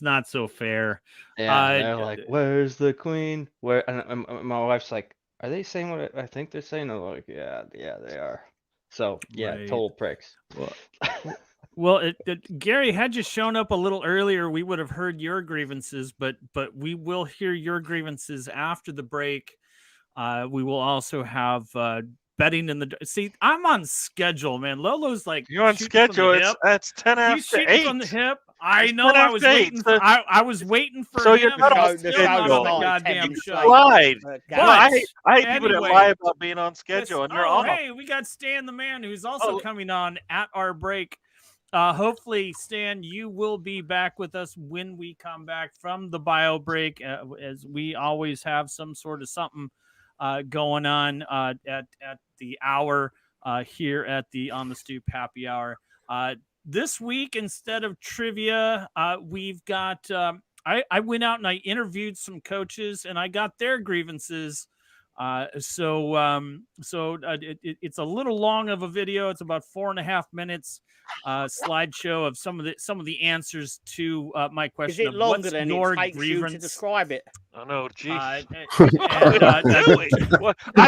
not so fair. Yeah, they're like, "Where's the Queen?" Where? And my wife's like, "Are they saying what I think they're saying?" I'm like, "Yeah, they are." So yeah, Right. total pricks. Well, Gary, had you shown up a little earlier, we would have heard your grievances, but we will hear your grievances after the break. We will also have betting in the. See, I'm on schedule, man. Lolo's like, You're on schedule. It's 10 He's after shooting 8. from the hip. I It's know. 10 I was after waiting. 8, For, so- I was waiting for. So him. you're not on Still not on the schedule. goddamn show. Lied. But, I hate people that anyway, lie about being on schedule, and you're off. Hey, we got Stan the Man, who's also coming on at our break. Hopefully, Stan, you will be back with us when we come back from the bio break, as we always have some sort of something going on at the hour here at the On the Stoop Happy Hour. This week, instead of trivia, we've got I went out and I interviewed some coaches, and I got their grievances It's a little long of a video. It's about 4.5 minutes. Slideshow of some of the answers to my question. Is it longer what's than your it takes grievance? you to describe it? Oh no, jeez. I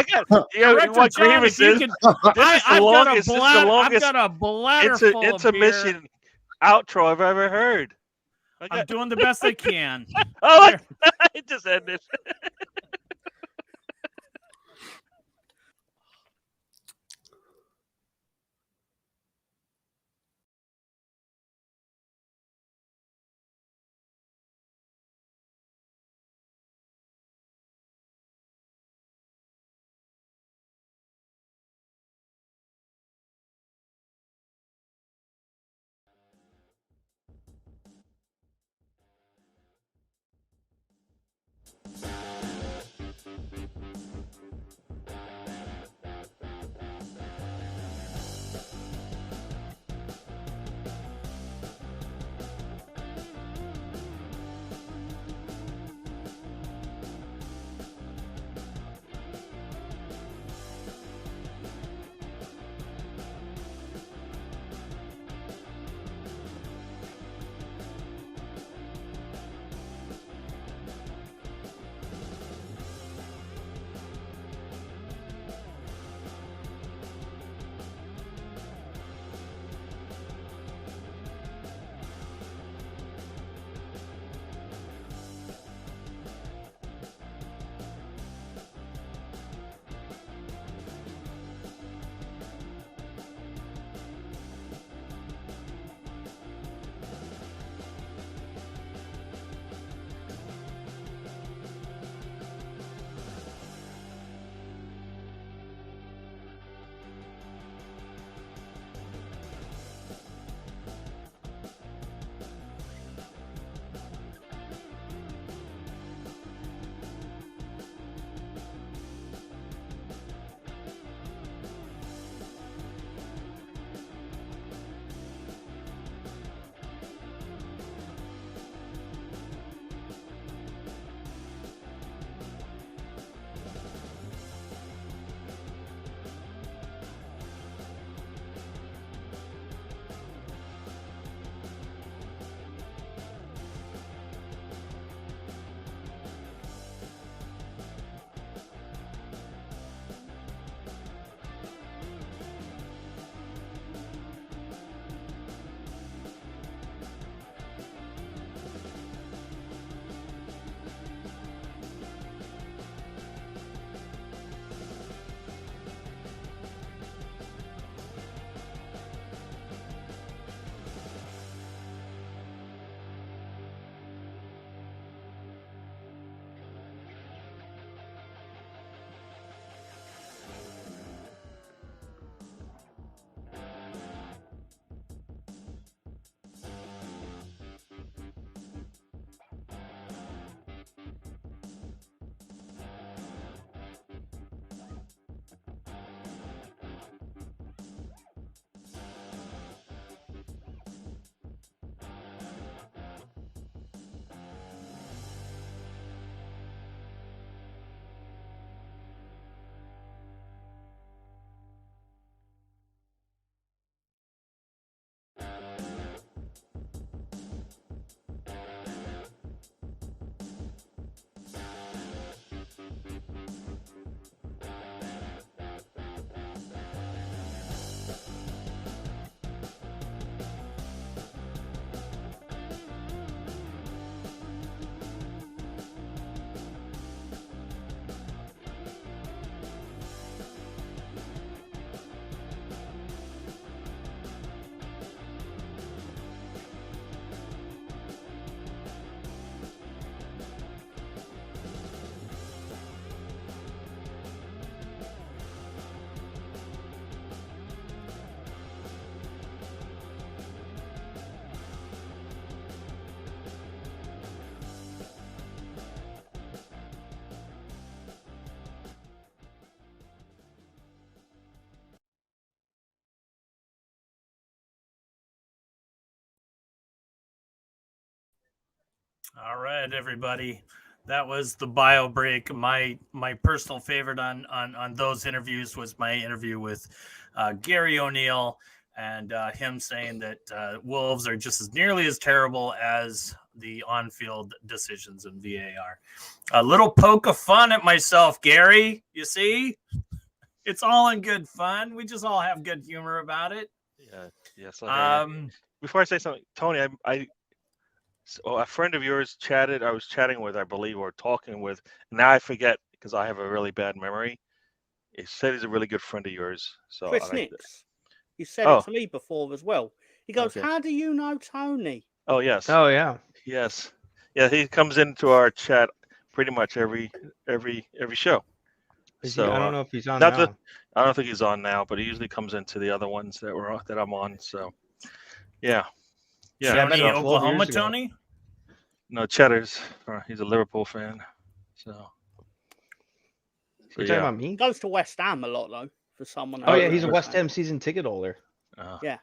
got what grievances? I've got a bladder full of intermission beer. Outro I've ever heard. I'm doing the best I can. Oh, it just ended. All right, everybody. That was the bio break. My personal favorite on those interviews was my interview with Gary O'Neill, and him saying that Wolves are just as nearly as terrible as the on-field decisions in VAR. A little poke of fun at myself, Gary. You see, it's all in good fun. We just all have good humor about it. Yeah. Yes. Before I say something, Tony, so a friend of yours I was chatting with, I believe, or talking with. Now I forget because I have a really bad memory. He said he's a really good friend of yours. So Chris Nix. He said it to me before as well. He goes, "How do you know Tony?" Oh yes. Oh yeah. Yes. Yeah, he comes into our chat pretty much every show. So I don't know if he's on now. I don't think he's on now, but he usually comes into the other ones that I'm on. So yeah. Yeah, Tony, Oklahoma, Tony? No, Cheddar's. He's a Liverpool fan. So you're talking about me? Goes to West Ham a lot though. For someone. Oh yeah, he's a West Ham season ticket holder. Yeah.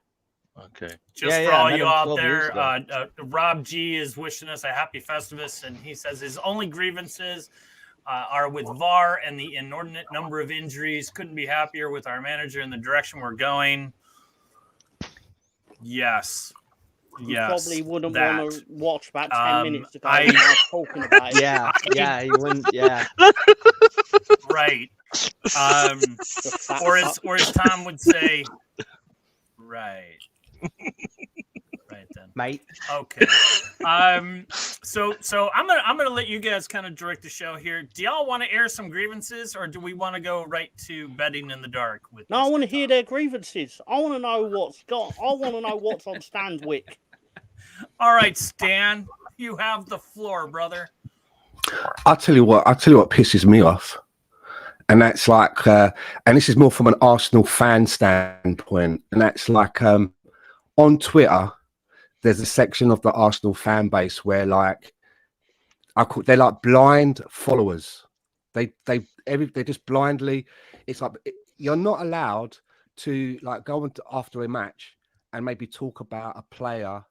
Okay. Just for all you out there, Rob G is wishing us a happy Festivus, and he says his only grievances are with VAR and the inordinate number of injuries. Couldn't be happier with our manager and the direction we're going. Yes. You probably wouldn't want to watch about 10 minutes ago when I was talking about it. Yeah, you wouldn't. Yeah. Right. Or as Tom would say, right. Right then. Mate. Okay. So I'm gonna let you guys kind of direct the show here. Do y'all want to air some grievances, or do we want to go right to betting in the dark with No, I want to hear their grievances. I want to know what's on Stan's wick. All right, Stan, you have the floor, brother. I'll tell you what pisses me off. And that's like, and this is more from an Arsenal fan standpoint. And that's like, on Twitter, there's a section of the Arsenal fan base where like, they're like blind followers. They just blindly, it's like, you're not allowed to like go after a match and maybe talk about a player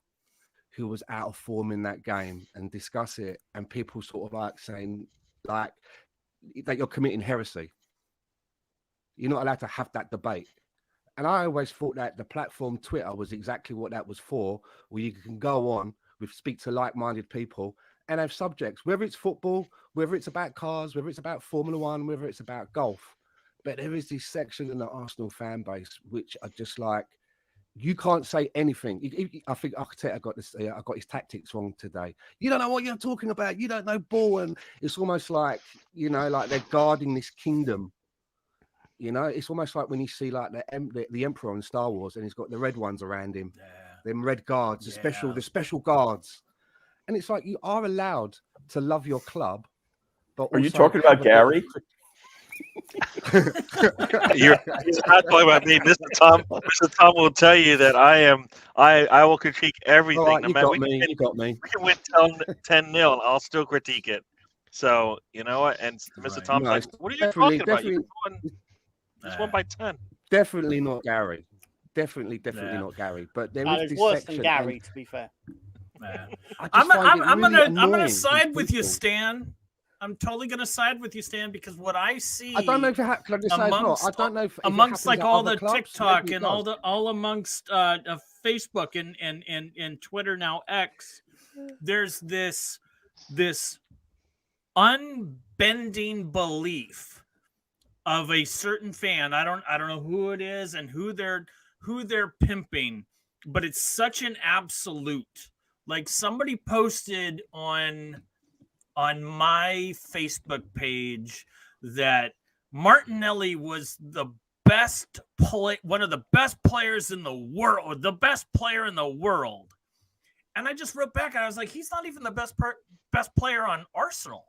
who was out of form in that game and discuss it, and people sort of like saying like that you're committing heresy. You're not allowed to have that debate. And I always thought that the platform Twitter was exactly what that was for, where you can go on speak to like-minded people and have subjects, whether it's football, whether it's about cars, whether it's about Formula One, whether it's about golf. But there is this section in the Arsenal fan base which are just like, you can't say anything. I think Architect got his tactics wrong today. You don't know what you're talking about. You don't know ball, and it's almost like like they're guarding this kingdom. It's almost like when you see like the Emperor in Star Wars, and he's got the red ones around him, them red guards, the special guards, and it's like you are allowed to love your club. But are you talking about Gary? You're not talking about me. Mr. Tom will tell you that I will critique everything. Right, you got me. We can win 10-0 and I'll still critique it. So you know what? And Mr. Tom's like, what are you talking about? You won by 10. Definitely not Gary. Definitely not Gary. But there is this worse section, than Gary, to be fair. I'm gonna side with you, Stan. I'm totally going to side with you, Stan, because what I see, I don't know if it can I just say not. I don't know if amongst like all the clubs, TikTok and all amongst Facebook and Twitter now X, there's this unbending belief of a certain fan. I don't know who it is and who they're pimping, but it's such an absolute. Like somebody posted on my Facebook page that Martinelli was the best one of the best players in the world, or the best player in the world. And I just wrote back and I was like, he's not even the best player on Arsenal,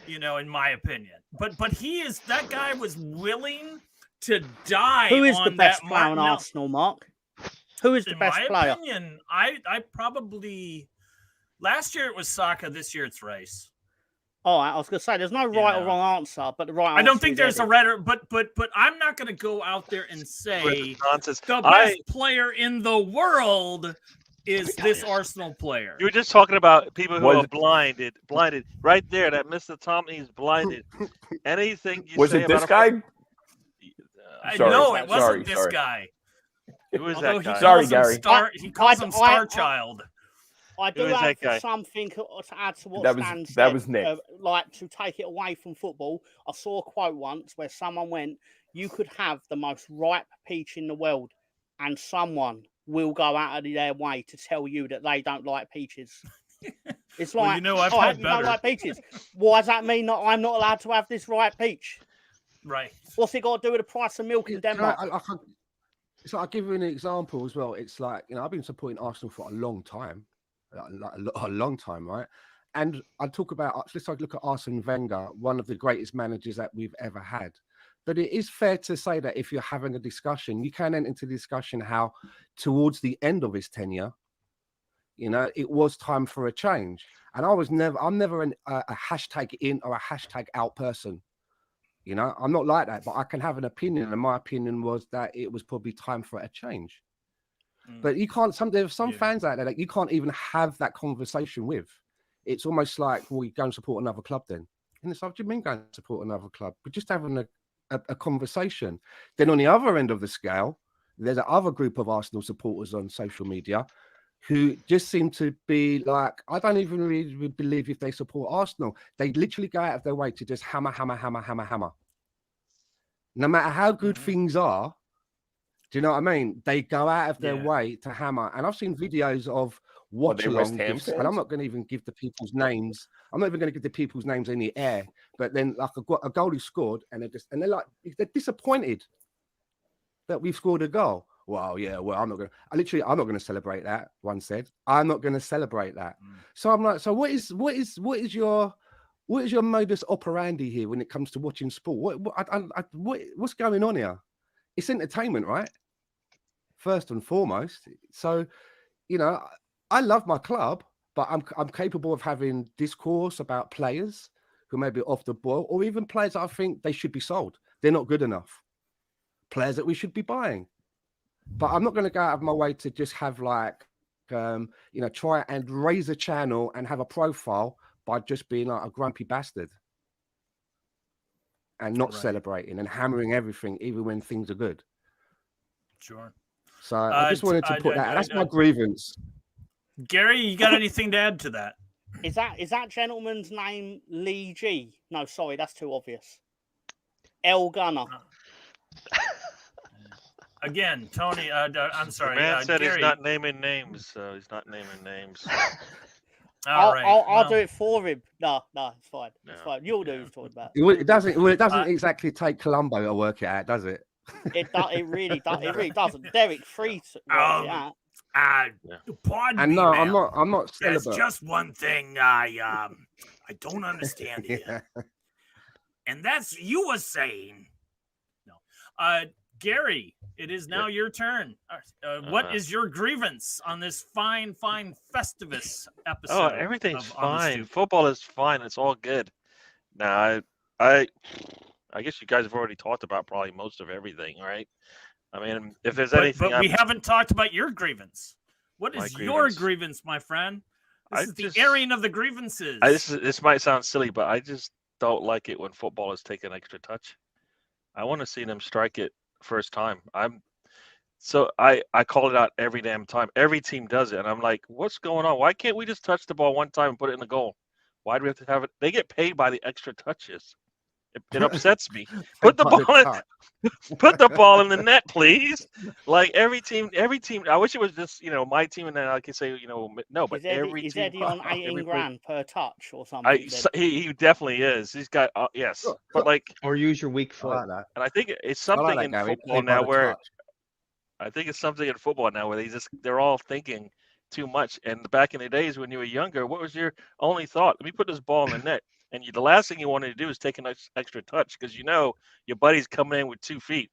in my opinion. But that guy was willing to die. Who is on the best that player on Arsenal, Mark? Who is the best player? In my opinion, I probably... Last year it was Saka. This year it's Rice. Oh, I was going to say there's no right or wrong answer, but the right answer. I don't think there's a right or but I'm not going to go out there and say the best player in the world is this Arsenal player. You were just talking about people who are blinded. Right there, that Mr. Tomney is blinded. Anything you was say it about this guy? No, it wasn't this guy. Who is Although that guy? Sorry, Gary. He calls him Star Child. I do have something to add to what Stan said. That was Nick. Like, to take it away from football, I saw a quote once where someone went, "You could have the most ripe peach in the world, and someone will go out of their way to tell you that they don't like peaches." It's like, I've had you better. don't like peaches. Why does that mean that I'm not allowed to have this ripe peach? Right. What's it got to do with the price of milk in Denmark? So I'll give you an example as well. It's like, I've been supporting Arsenal for a long time, a long time, right? And I talk about, let's look at Arsene Wenger, one of the greatest managers that we've ever had. But it is fair to say that if you're having a discussion, you can enter into discussion how towards the end of his tenure, it was time for a change. And I'm never a hashtag in or a hashtag out person. I'm not like that, but I can have an opinion. And my opinion was that it was probably time for a change. But you can't, there's some fans out there that you can't even have that conversation with. It's almost like, well, you go and support another club then. And it's like, what do you mean go and support another club? We're just having a conversation. Then on the other end of the scale, there's another group of Arsenal supporters on social media who just seem to be like, I don't even really believe if they support Arsenal. They literally go out of their way to just hammer. No matter how good things are, do you know what I mean? They go out of their way to hammer. And I've seen videos of watch-alongs, and I'm not going to even give the people's names. I'm not even going to give the people's names in the air. But then, like, a goalie scored, and they're disappointed that we've scored a goal. Well, yeah, I'm not going to celebrate that. One said, I'm not going to celebrate that. So I'm like, so what is your modus operandi here when it comes to watching sport? What's going on here? It's entertainment, right? First and foremost. So, I love my club, but I'm capable of having discourse about players who may be off the boil, or even players that I think they should be sold. They're not good enough. Players that we should be buying. But I'm not going to go out of my way to just have try and raise a channel and have a profile by just being like a grumpy bastard and not celebrating and hammering everything, even when things are good. Sure. So I just wanted to put that. That's my grievance. Gary, you got anything to add to that? Is that gentleman's name Lee G? No, sorry, that's too obvious. El Gunner. Again, Tony, I'm sorry. The man said Gary. he's not naming names, so he's not naming names. I'll do it for him. No, it's fine. It's fine. You'll do what he's talking about. It doesn't exactly take Columbo to work it out, does it? It really does. It really doesn't. Derek Free worked it out. Pardon and me, no, ma'am. I'm not There's celibate. just one thing I don't understand here. And that's you were saying. No. Gary, it is now your turn. What is your grievance on this fine Festivus episode? Oh, everything's fine. Football is fine. It's all good. Now, I guess you guys have already talked about probably most of everything, right? I mean, if there's anything, but we haven't talked about your grievance. What is your grievance, my friend? This is the airing of the grievances. This might sound silly, but I just don't like it when football is taking extra touch. I want to see them strike it first time. I call it out every damn time. Every team does it, and I'm like, what's going on? Why can't we just touch the ball one time and put it in the goal? Why do we have to have it? They get paid by the extra touches. It upsets me. Put the ball in the net, please. Like every team. I wish it was just my team, and then I could say no. But every is team. Eddie on 18 grand per touch or something? He definitely is. He's got yes, but or use your weak foot. And I think it's something in football now where they're all thinking too much. And back in the days when you were younger, what was your only thought? Let me put this ball in the net. And the last thing you wanted to do is take an extra touch because your buddy's coming in with 2 feet,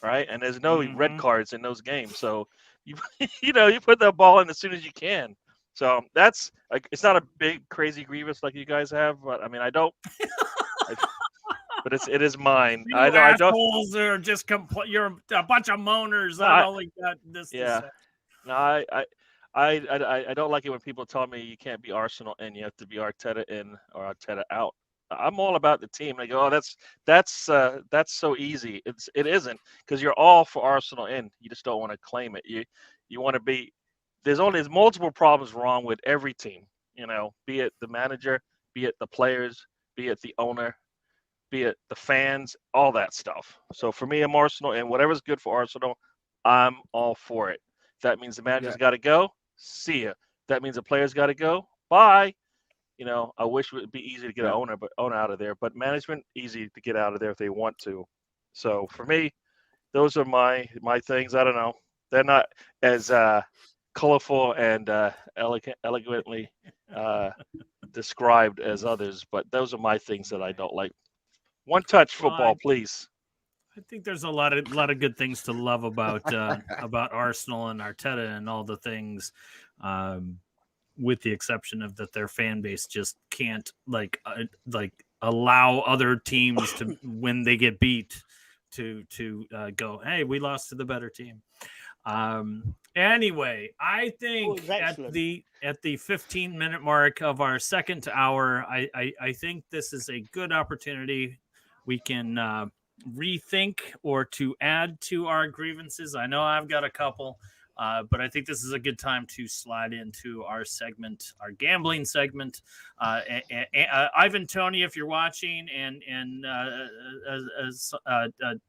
right? And there's no red cards in those games, so you put that ball in as soon as you can. So that's it's not a big crazy grievance like you guys have, but I mean I don't. But it is mine. I don't. Are just you're a bunch of moaners. I only got this. Yeah. No, I don't like it when people tell me you can't be Arsenal and you have to be Arteta in or Arteta out. I'm all about the team. I go, oh, that's so easy. It isn't, because you're all for Arsenal in. You just don't want to claim it. You want to be. There's multiple problems wrong with every team. Be it the manager, be it the players, be it the owner, be it the fans, all that stuff. So for me, I'm Arsenal, and whatever's good for Arsenal, I'm all for it. If that means the manager's got to go, see ya. That means the players got to go, bye. I wish it would be easy to get an owner out of there, but management, easy to get out of there if they want to. So for me, those are my things. I don't know. They're not as colorful and elegantly described as others, but those are my things that I don't like. One touch football, please. I think there's a lot of good things to love about Arsenal and Arteta and all the things, with the exception of that their fan base just can't like allow other teams to, when they get beat, to go, hey, we lost to the better team. Anyway, I think at the 15-minute mark of our second hour, I think this is a good opportunity. We can rethink or to add to our grievances. I know I've got a couple, but I think this is a good time to slide into our segment, our gambling segment. Ivan, Tony, if you're watching, and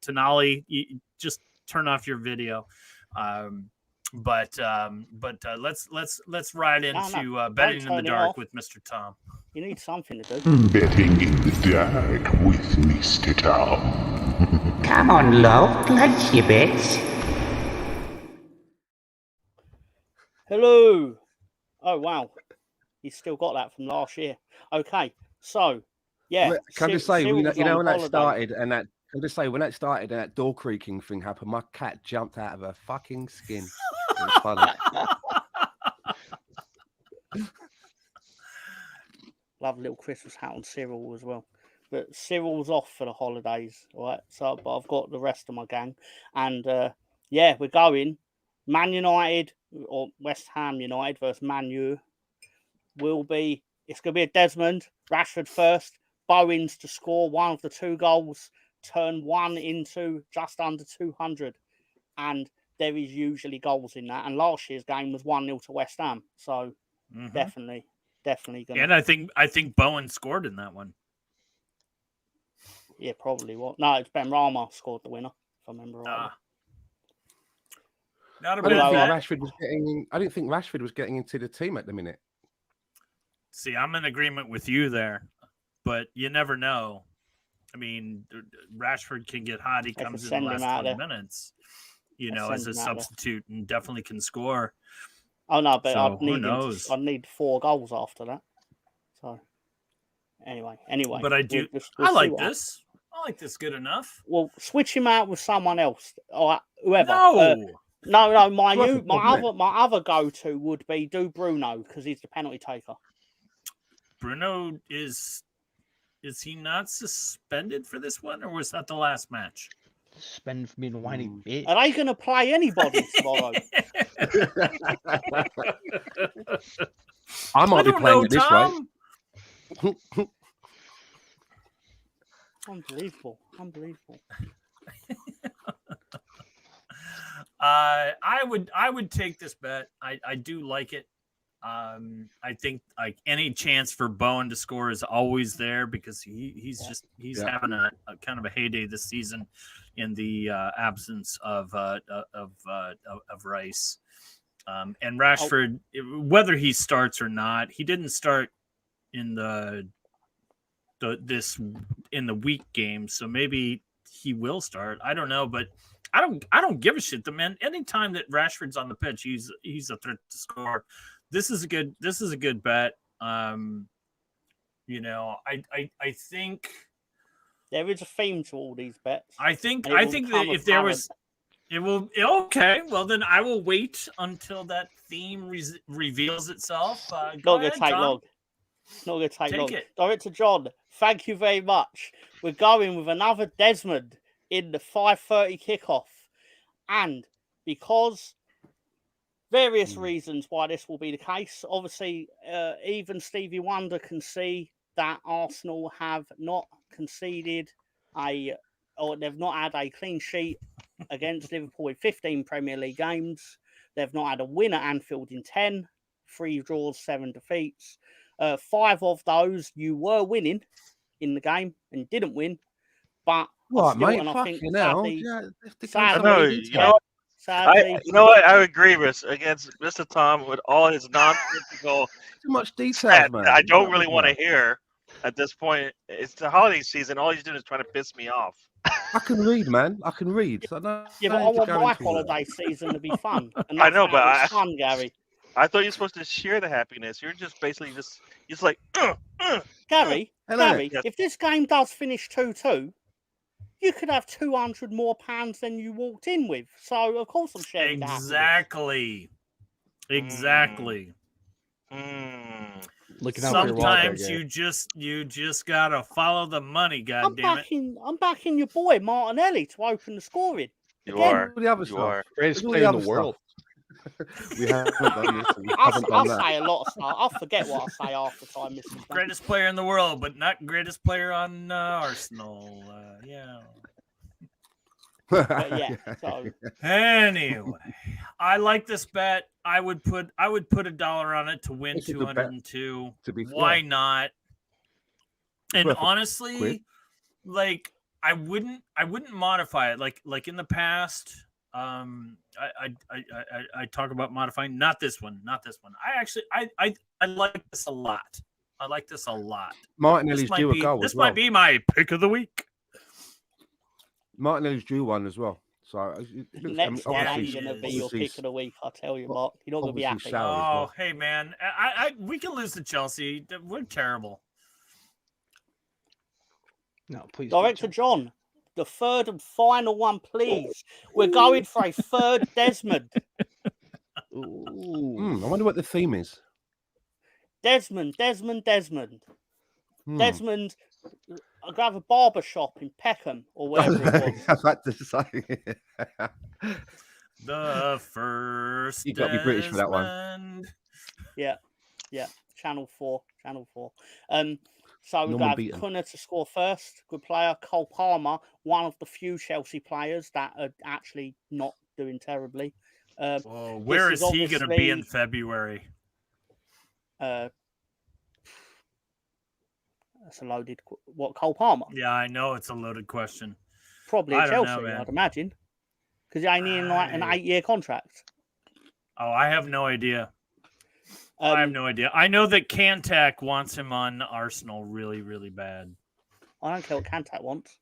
Tenali, just turn off your video. But let's ride into betting in the dark with Mr. Tom. You need something to do. Betting in the dark with Mr. Tom. Come on, Lo, place your bets. Hello. Oh wow, he's still got that from last year. Okay, so yeah. Can I just say, when that started and that. I'll just say, when that started and that door creaking thing happened, my cat jumped out of her fucking skin. It was funny. Love a little Christmas hat on Cyril as well. But Cyril's off for the holidays, right? So, but I've got the rest of my gang. And yeah, we're going. Man United or West Ham United versus Man U it's going to be a Desmond. Rashford first. Bowens to score one of the two goals. Turn one into just under 200, and there is usually goals in that. And last year's game was 1-0 to West Ham, so definitely gonna. And I think Bowen scored in that one. Yeah, probably. What? No, it's Ben Rama scored the winner, if I remember right. Not a bad I didn't think Rashford was getting into the team at the minute. See, I'm in agreement with you there, but you never know. I mean, Rashford can get hot. He comes in the last 20 minutes, as a substitute, and definitely can score. Oh no, but I'd need 4 goals after that. So anyway. But I do. I like this. I like this good enough. Well, switch him out with someone else or whoever. No. My other go-to would be do Bruno, because he's the penalty taker. Bruno Is he not suspended for this one, or was that the last match? Suspended for being a whiny bitch. Are they going to play anybody tomorrow? I might be playing it this way. Unbelievable. I would take this bet. I do like it. I think like any chance for Bowen to score is always there, because he's having a kind of a heyday this season in the absence of Rice. And Rashford, whether he starts or not, he didn't start in the week game, so maybe he will start. I don't know, but I don't give a shit. The man, anytime that Rashford's on the pitch, he's a threat to score. This is a good bet. I think there is a theme to all these bets. I think that if there was, it will. Okay, well then I will wait until that theme reveals itself. Not going to take long. Director John, thank you very much. We're going with another Desmond in the 5:30 kickoff, and because various reasons why this will be the case. Obviously, even Stevie Wonder can see that Arsenal have not conceded or they've not had a clean sheet against Liverpool in 15 Premier League games. They've not had a win at Anfield in 10, 3 draws, 7 defeats. 5 of those you were winning in the game and didn't win. But Right, still, mate. and I Fucking think hell. sadly, Yeah, I know. You know, sadly, you know what? I agree with against Mr. Tom with all his nonsensical. Too much details, that man. I don't really want to hear at this point. It's the holiday season. All he's doing is trying to piss me off. I can read, man. I can read. So but I want my holiday season to be fun. And I know, but it's fun, Gary. I thought you were supposed to share the happiness. You're just basically just like, Gary, Yes. if this game does finish 2-2, you could have £200 more than you walked in with. So of course I'm sharing the happiness. Exactly. Looking out for your welfare, Sometimes you just gotta follow the money. God damn it! I'm backing your boy Martinelli to open the scoring. You are. The other You stuff. are. Greatest player in the world. We haven't done this. We I'll haven't done that. say a lot of stuff. I'll forget what I say half the time. Greatest player in the world, but not greatest player on Arsenal. Yeah. But yeah. So Anyway, I like this bet. I would put $1 on it to win This is a bet, 202. to be Why fair. not? And Worth a honestly, quid. like I wouldn't modify it. Like in the past, I talk about modifying. Not this one. I like this a lot. I like this a lot. Martinelli's due a goal. This as well. might be my pick of the week. Martinelli's due one as well. So next one ain't gonna be your pick of the week. I tell you, Mark. You're not gonna be happy. Oh, hey man, we can lose to Chelsea. We're terrible. No, please. Director John, the third and final one, please. We're going for a third Desmond. I wonder what the theme is. Desmond. Hmm. Desmond, I'll grab a barber shop in Peckham or wherever it was. I was about to say. The first. You got to be British for that one. Yeah. Channel 4. So we Norman got Beaton. Cunha to score first. Good player. Cole Palmer, one of the few Chelsea players that are actually not doing terribly. Where is he going to be in February? That's a loaded. What, Cole Palmer? Yeah, I know it's a loaded question. Probably I don't Chelsea, know, man. I'd imagine, because he ain't in like an 8-year contract. Oh, I have no idea. I have no idea. I know that Kantak wants him on Arsenal really, really bad. I don't care what Kantak wants.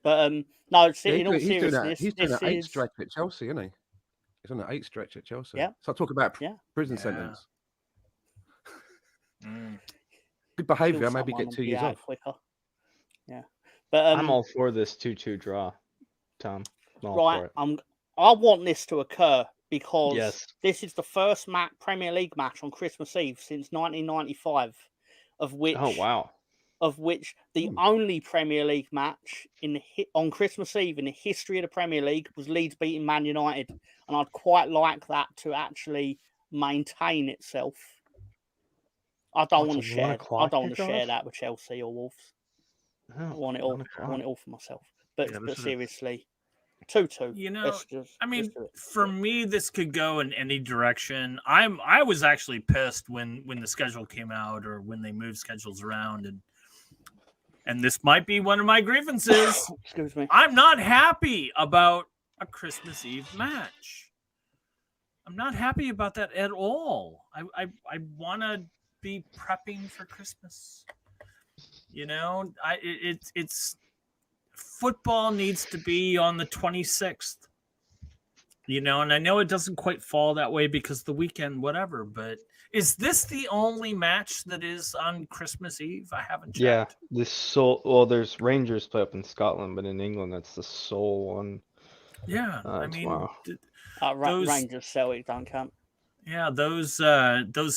But no, in all seriousness, he's doing an 8 stretch at Chelsea, isn't he? He's on an 8 stretch at Chelsea. Yeah. So talk about prison Yeah. sentence. Mm. Good behaviour. Maybe get 2 years off. Quicker. Yeah, but I'm all for this 2-2 draw, Tom. I'm all right, for it. I want this to occur because Yes. this is the first Premier League match on Christmas Eve since 1995, of which Oh wow. of which the only Premier League match on Christmas Eve in the history of the Premier League was Leeds beating Man United, and I'd quite like that to actually maintain itself. I don't want to share. I don't want to share that with Chelsea or Wolves. I want it all. I want it all for myself. But seriously, 2-2. You know, for me, this could go in any direction. I was actually pissed when the schedule came out or when they moved schedules around, and this might be one of my grievances. Excuse me. I'm not happy about a Christmas Eve match. I'm not happy about that at all. I want to be prepping for Christmas. You know, it's football needs to be on the 26th. You know, and I know it doesn't quite fall that way because the weekend, whatever, but is this the only match that is on Christmas Eve? I haven't checked. Yeah, there's Rangers play up in Scotland, but in England that's the sole one. Yeah, I mean, wow. Rangers Celtic don't count. Yeah, those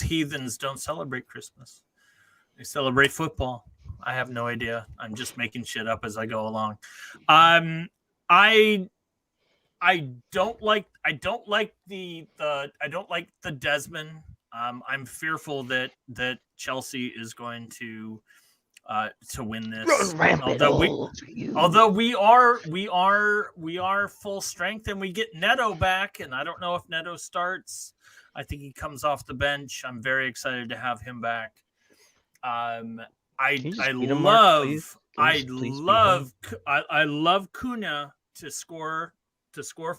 heathens don't celebrate Christmas. They celebrate football. I have no idea. I'm just making shit up as I go along. I I don't like the Desmond. I'm fearful that Chelsea is going to win this. Although we are full strength and we get Neto back, and I don't know if Neto starts. I think he comes off the bench. I'm very excited to have him back. I love Cunha to score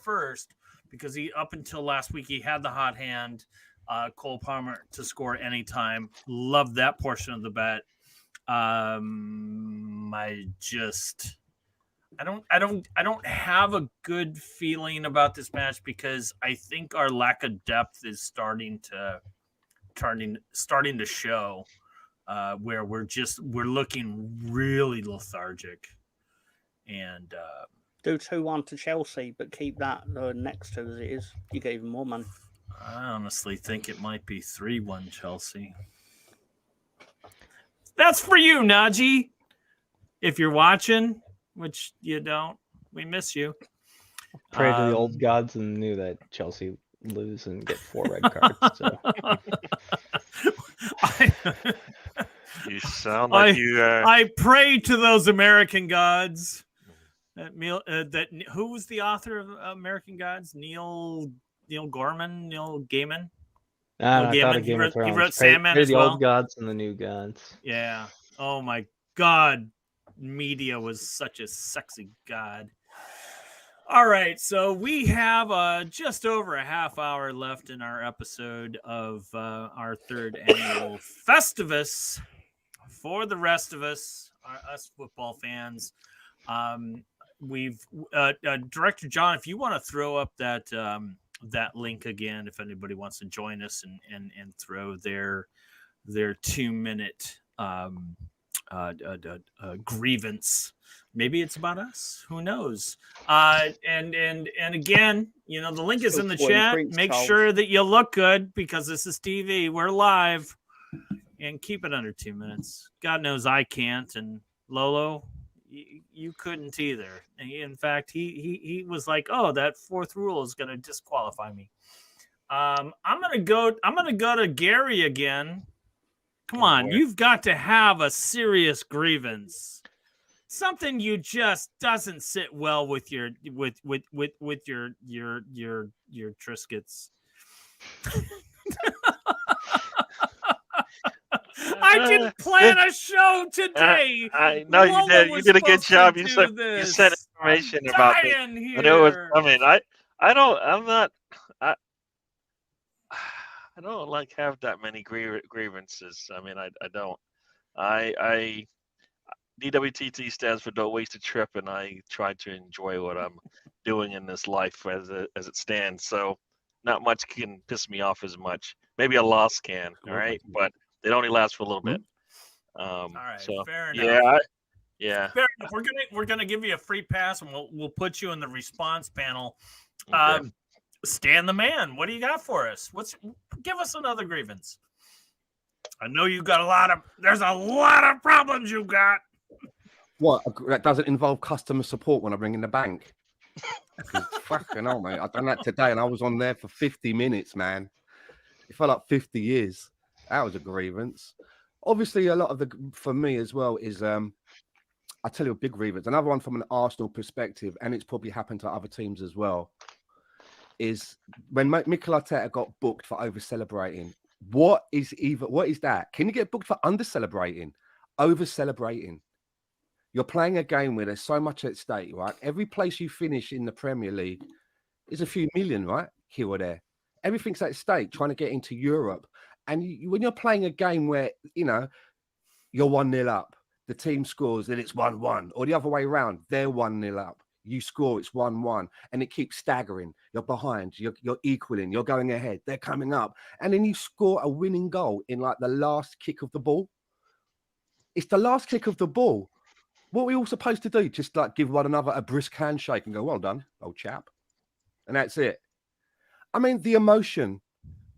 first, because he, up until last week, he had the hot hand. Cole Palmer to score anytime. Love that portion of the bet. I don't have a good feeling about this match, because I think our lack of depth is starting to show, where we're looking really lethargic. And do 2-1 to Chelsea, but keep that next to as it is. You gave him more money. I honestly think it might be 3-1 Chelsea. That's for you, Najee. If you're watching, which you don't, we miss you. Pray to the old gods and knew that Chelsea lose and get 4 red cards. So. You sound like I pray to those American gods. Who was the author of American Gods? Neil Gaiman. I thought of Game of Thrones. He wrote Sandman as the well. Old gods and the new gods. Yeah. Oh my God. Media was such a sexy god. All right, so we have just over a half hour left in our episode of our 3rd annual Festivus. For the rest of us, us football fans, we've Director John, if you want to throw up that link again, if anybody wants to join us and throw their 2-minute grievance. Maybe it's about us. Who knows? And again, the link is in the chat. Make sure that you look good, because this is TV. We're live, and keep it under 2 minutes. God knows I can't. And Lolo, you couldn't either. In fact, he was like, "Oh, that 4th rule is going to disqualify me." I'm gonna go to Gary again. Come on, you've got to have a serious grievance. Something you just doesn't sit well with your Triscuits. I didn't plan a show today. I know you did. You did a good job. You sent information about it. I know it was coming. I don't like have that many grievances. I mean, I don't. DWTT stands for Don't Waste a Trip, and I try to enjoy what I'm doing in this life as it stands. So not much can piss me off as much. Maybe a loss can, all right? But it only lasts for a little bit. All right, fair enough. Yeah. Fair enough. We're gonna give you a free pass, and we'll put you in the response panel. Okay. Stan the man, what do you got for us? Give us another grievance. I know you got there's a lot of problems you got. What? That doesn't involve customer support when I bring in the bank. Fucking hell, mate. I done that today, and I was on there for 50 minutes, man. It felt like 50 years. That was a grievance. Obviously, a lot of for me as well is, I tell you a big grievance. Another one from an Arsenal perspective, and it's probably happened to other teams as well, is when Mikel Arteta got booked for over-celebrating. What is that? Can you get booked for under-celebrating? Over-celebrating. You're playing a game where there's so much at stake, right? Every place you finish in the Premier League is a few million, right? Here or there. Everything's at stake, trying to get into Europe. And when you're playing a game where, you're 1-0 up, the team scores, then it's 1-1. Or the other way around, they're 1-0 up. You score, it's 1-1. And it keeps staggering. You're behind, you're equaling, you're going ahead, they're coming up. And then you score a winning goal in like the last kick of the ball. It's the last kick of the ball. What are we all supposed to do? Just like give one another a brisk handshake and go, well done, old chap. And that's it. I mean, the emotion,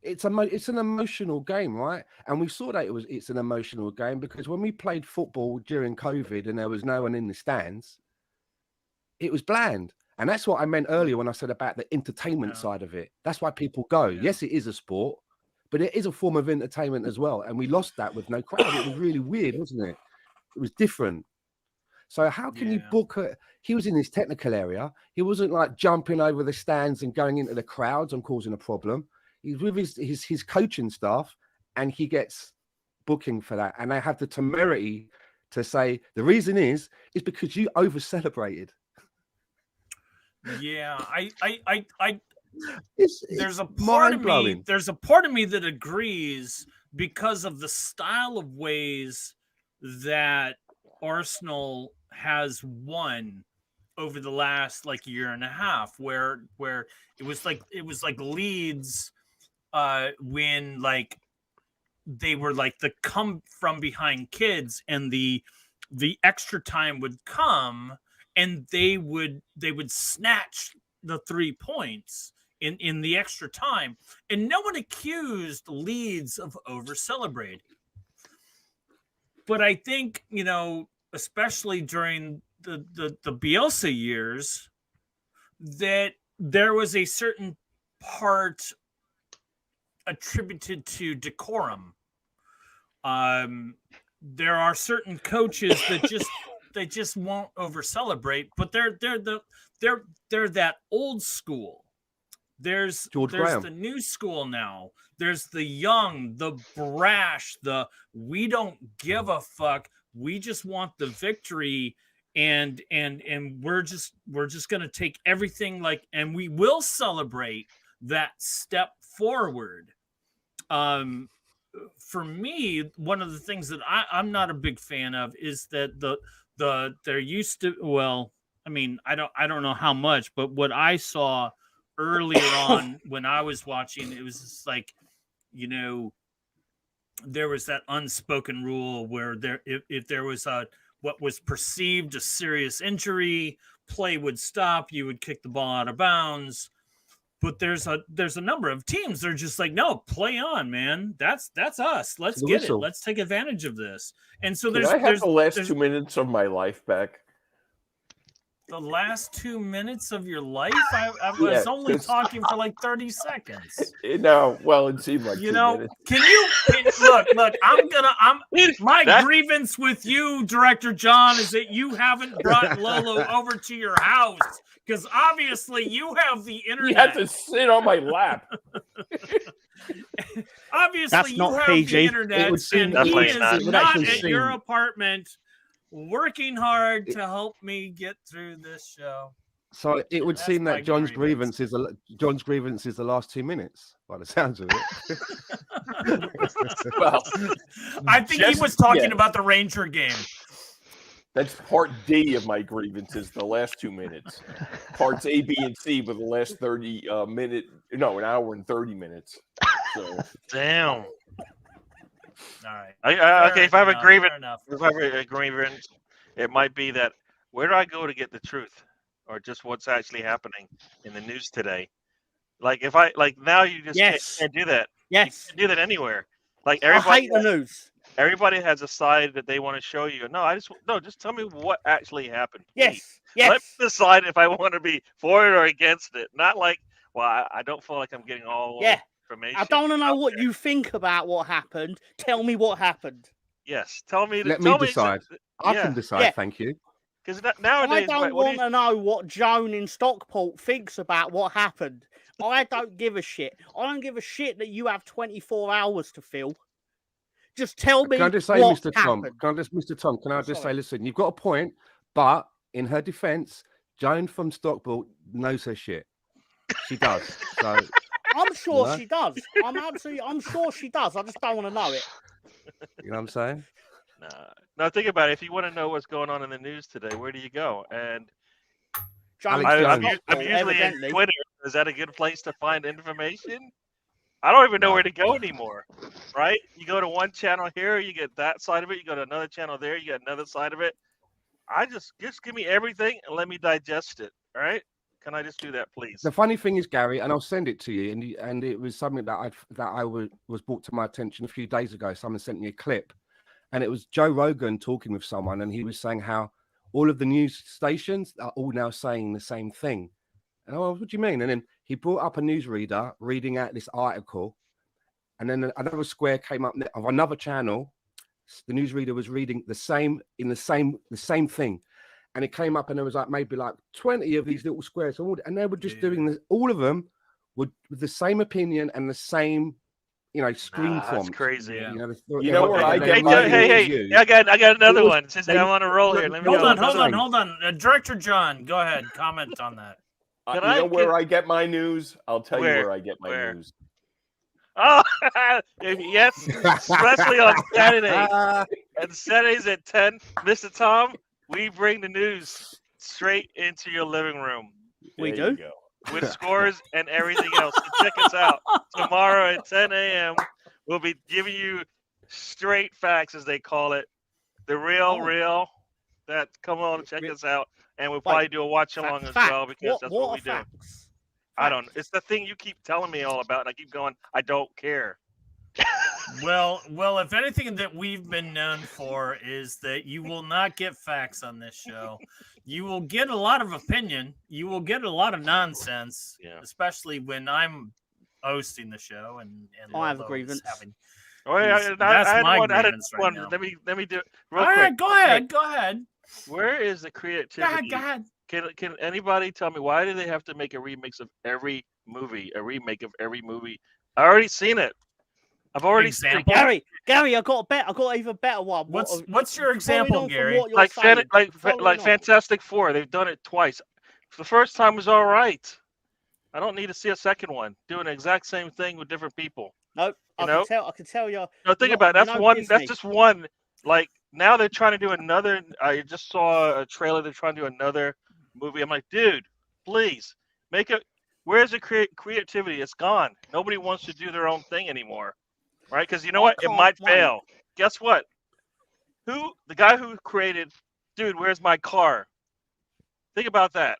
it's an emotional game, right? And we saw that it's an emotional game because when we played football during COVID and there was no one in the stands, it was bland. And that's what I meant earlier when I said about the entertainment side of it. That's why people go. Yeah. Yes, it is a sport, but it is a form of entertainment as well. And we lost that with no crowd. It was really weird, wasn't it? It was different. So how can you book a... He was in his technical area. He wasn't like jumping over the stands and going into the crowds and causing a problem. He's with his coaching staff, and he gets booking for that. And they have the temerity to say the reason is because you over celebrated. Yeah, It's there's a part of me. mind-blowing. There's a part of me that agrees because of the style of ways that Arsenal has won over the last like year and a half, where it was like Leeds when like they were like the come from behind kids, and the extra time would come and they would snatch the 3 points in the extra time, and no one accused Leeds of over celebrating. But I think, you know, especially during the Bielsa years, that there was a certain part attributed to decorum. There are certain coaches that just won't over celebrate, but they're that old school. There's the new school now. There's the young, the brash, the we don't give a fuck. We just want the victory, and we're just gonna take everything like, and we will celebrate that step forward. For me, one of the things that I'm not a big fan of is that there used to, well, I mean, I don't know how much, but what I saw earlier on when I was watching, it was just like, you know, there was that unspoken rule where if there was what was perceived a serious injury, play would stop, you would kick the ball out of bounds. But there's a number of teams that are just like, no, play on, man. That's us. Let's get it. Let's take advantage of this. And so I have the last 2 minutes of my life back. The last 2 minutes of your life? I was only talking for like 30 seconds. No, well, it seemed like 2 minutes. Can you look, my grievance with you, Director John, is that you haven't brought Lolo over to your house, because obviously you have the internet. You have to sit on my lap. Obviously That's you not have PG. the internet, and he is not at your apartment working hard to help me get through this show. So it would seem that John's grievance is the last 2 minutes, by the sounds of it. Well, I think he was talking about the Ranger game. That's part D of my grievances, the last 2 minutes. Parts A, B, and C with the last 30 an hour and 30 minutes. So. Damn. All right. Okay, if I have a grievance, it might be that where do I go to get the truth, or just what's actually happening in the news today? Like if I now you just can't do that. Yes, you can't do that anywhere. Like I hate the news. Everybody has a side that they want to show you. Just tell me what actually happened. Yes. Let me decide if I want to be for it or against it. Not like, well, I don't feel like I'm getting all information. I don't want to know what you think about what happened. Tell me what happened. Yes, tell me. Let me decide. I can decide. Thank you. Because nowadays, I don't want to know what Joan in Stockport thinks about what happened. I don't give a shit. I don't give a shit that you have 24 hours to fill. Just tell me. Can I just say, what Mr. Tom? happened. Mr. Tom? Can I just say, listen, you've got a point, but in her defence, Joan from Stockport knows her shit. She does. So I'm sure she does. I'm sure she does. I just don't want to know it. You know what I'm saying? No, think about it. If you want to know what's going on in the news today, where do you go? And I'm usually in Twitter. Is that a good place to find information? I don't even know where to go anymore, right? You go to one channel here, you get that side of it. You go to another channel there, you get another side of it. I just give me everything and let me digest it, all right? Can I just do that, please? The funny thing is, Gary, and I'll send it to you, and it was something that was brought to my attention a few days ago. Someone sent me a clip, and it was Joe Rogan talking with someone, and he was saying how all of the news stations are all now saying the same thing. And what do you mean? And then he brought up a newsreader reading out this article, and then another square came up of another channel. The newsreader was reading the same thing, and it came up, and there was like maybe like 20 of these little squares, and they were just doing this. All of them with the same opinion and the same, screen font. That's crazy. Yeah. You know where I get my hey, I got another one. Since I'm on a roll here, let me hold on. Director John, go ahead, comment on that. You know where I get my news? I'll tell you where I get my news. Oh, yes, especially on Saturday. And Saturdays at 10, Mr. Tom, we bring the news straight into your living room. We do? With scores and everything else. So check us out. Tomorrow at 10 a.m., we'll be giving you straight facts, as they call it. The real. Come on, check us out. And we'll probably do a watch-along as well, because that's what we do. I don't know. It's the thing you keep telling me all about, and I keep going, I don't care. Well, if anything that we've been known for is that you will not get facts on this show. You will get a lot of opinion. You will get a lot of nonsense, especially when I'm hosting the show and I have a grievance. That's my grievance right now. Let me do it real quick. All right, go ahead. Where is the creativity? Go ahead. Can anybody tell me, why do they have to make a remake of every movie? I already seen it. I've already seen it. Gary, I got an even better one. What's your example, Gary? Like Fantastic Four, they've done it twice. The first time was all right. I don't need to see a second one doing the exact same thing with different people. Nope. I can tell you. No, think about it. That's one. Disney. That's just one. Like, now they're trying to do another. I just saw a trailer. They're trying to do another movie. I'm like, dude, please make it. Where's the creativity? It's gone. Nobody wants to do their own thing anymore, right? Because you know what? It might fail. Guess what? The guy who created, dude, where's my car? Think about that.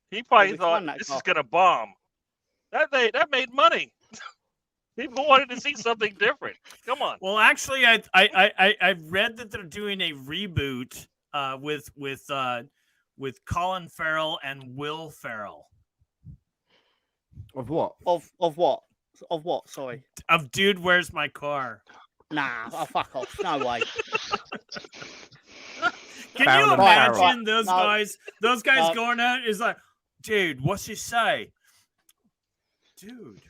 He probably thought this is gonna bomb. That made money. People wanted to see something different. Come on. Well, actually, I read that they're doing a reboot with Colin Farrell and Will Ferrell. Of what? Of what? Of what? Sorry. Of Dude, Where's My Car? Nah, fuck off. No way. Can you imagine those guys? Those guys going out is like, dude, what's he say? Dude,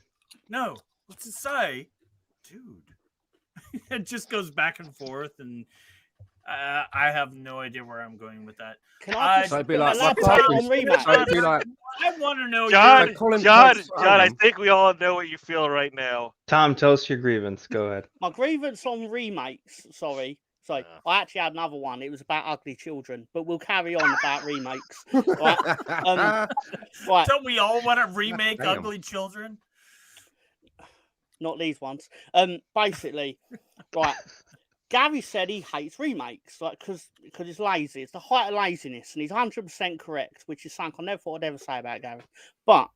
no. What's it say? Dude. It just goes back and forth, and I have no idea where I'm going with that. Can I just be like, I want to know. John, I think we all know what you feel right now. Tom, tell us your grievance. Go ahead. My grievance on remakes, sorry. I actually had another one. It was about ugly children, but we'll carry on about remakes. Right? Don't we all want to remake Ugly Children? Not these ones. Basically, right. Gary said he hates remakes, like because it's lazy. It's the height of laziness, and he's 100% correct, which is something I never thought I'd ever say about Gary. But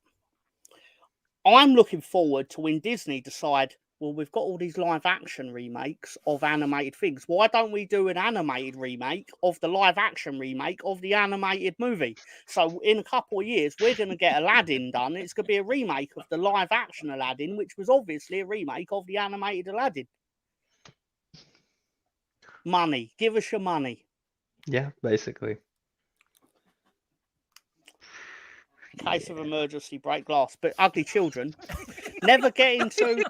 I'm looking forward to when Disney decide, well, we've got all these live action remakes of animated things. Why don't we do an animated remake of the live action remake of the animated movie? So in a couple of years, we're going to get Aladdin done. It's going to be a remake of the live action Aladdin, which was obviously a remake of the animated Aladdin. Money. Give us your money. Yeah, basically. In case of emergency, break glass. But ugly children, never get into.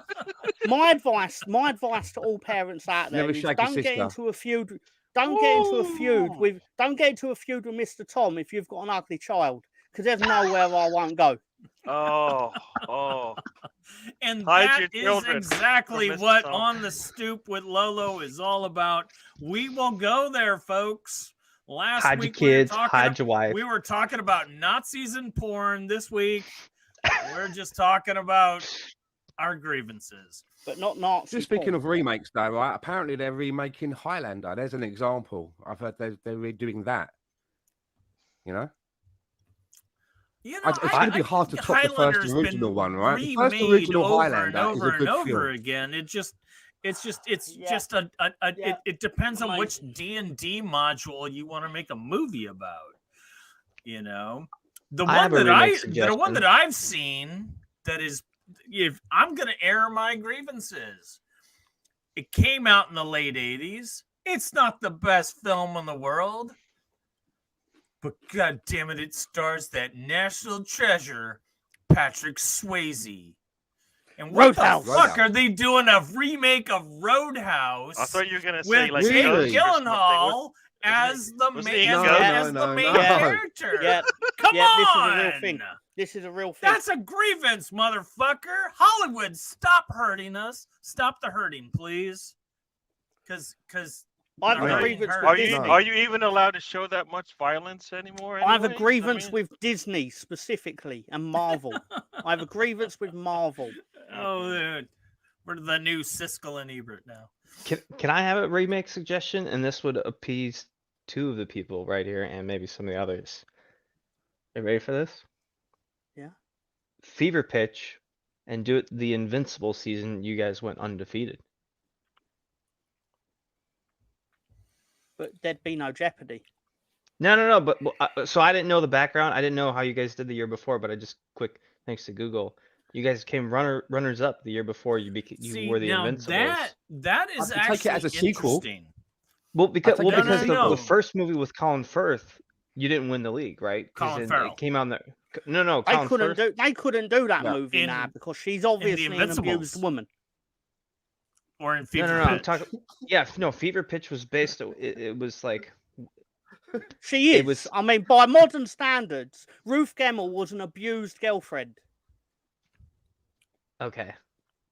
My advice to all parents out there is don't get into a feud. Don't get into a feud with Mr. Tom if you've got an ugly child, because there's nowhere I won't go. And that is exactly what On the Stoop with Lolo is all about. We will go there, folks. Last week hide your wife. We were talking about Nazis and porn. This week, we're just talking about our grievances. But not Nazis. Just speaking of remakes, though, right? Apparently they're remaking Highlander. There's an example. I've heard they're redoing that. You know, it's going to be hard to top the first original one, right? The first original Highlander is a good film. Again. It's just Yeah. it depends on which Amazing. D&D module you want to make a movie about. You know, the I have a remake one suggestion. that I've seen that is, if I'm gonna air my grievances, it came out in the late 80s. It's not the best film in the world, but god damn it, it stars that national treasure, Patrick Swayze. And what Roadhouse. the fuck are they doing a remake of Roadhouse? I thought you were gonna with say like Jake Really? Gyllenhaal as the was main, the No, as no, the main no. character. Yeah, Come yeah, this is a on, real thing. This is a real thing. that's a grievance, motherfucker. Hollywood, stop hurting us. Stop the hurting, please. Because I have No. a grievance Are with you Disney. are you even allowed to show that much violence anymore? I have a anyways? grievance mean, with Disney specifically and Marvel. I have a grievance with Marvel. oh, dude, we're the new Siskel and Ebert now. Can I have a remake suggestion? And this would appease two of the people right here and maybe some of the others. You ready for this? Yeah. Fever Pitch and do it the Invincible season. You guys went undefeated. But there'd be no Jeopardy. No. But so I didn't know the background. I didn't know how you guys did the year before. But I just thanks to Google, you guys came runners up the year before. You See, were the now Invincibles. that is I can take it actually as a sequel. interesting. Well, because think it's a sequel. the first movie with Colin Firth, you didn't win the league, right? 'Cause Colin it Farrell. came out in the no. They Colin couldn't Firth. do. They couldn't do that Yeah. movie In- now because she's obviously an Invincibles. abused woman. Or in Fever No. I'm Pitch. talking. Yeah, no. Fever Pitch was based. It was like. She It is. was- I mean, by modern standards, Ruth Gemmell was an abused girlfriend. Okay.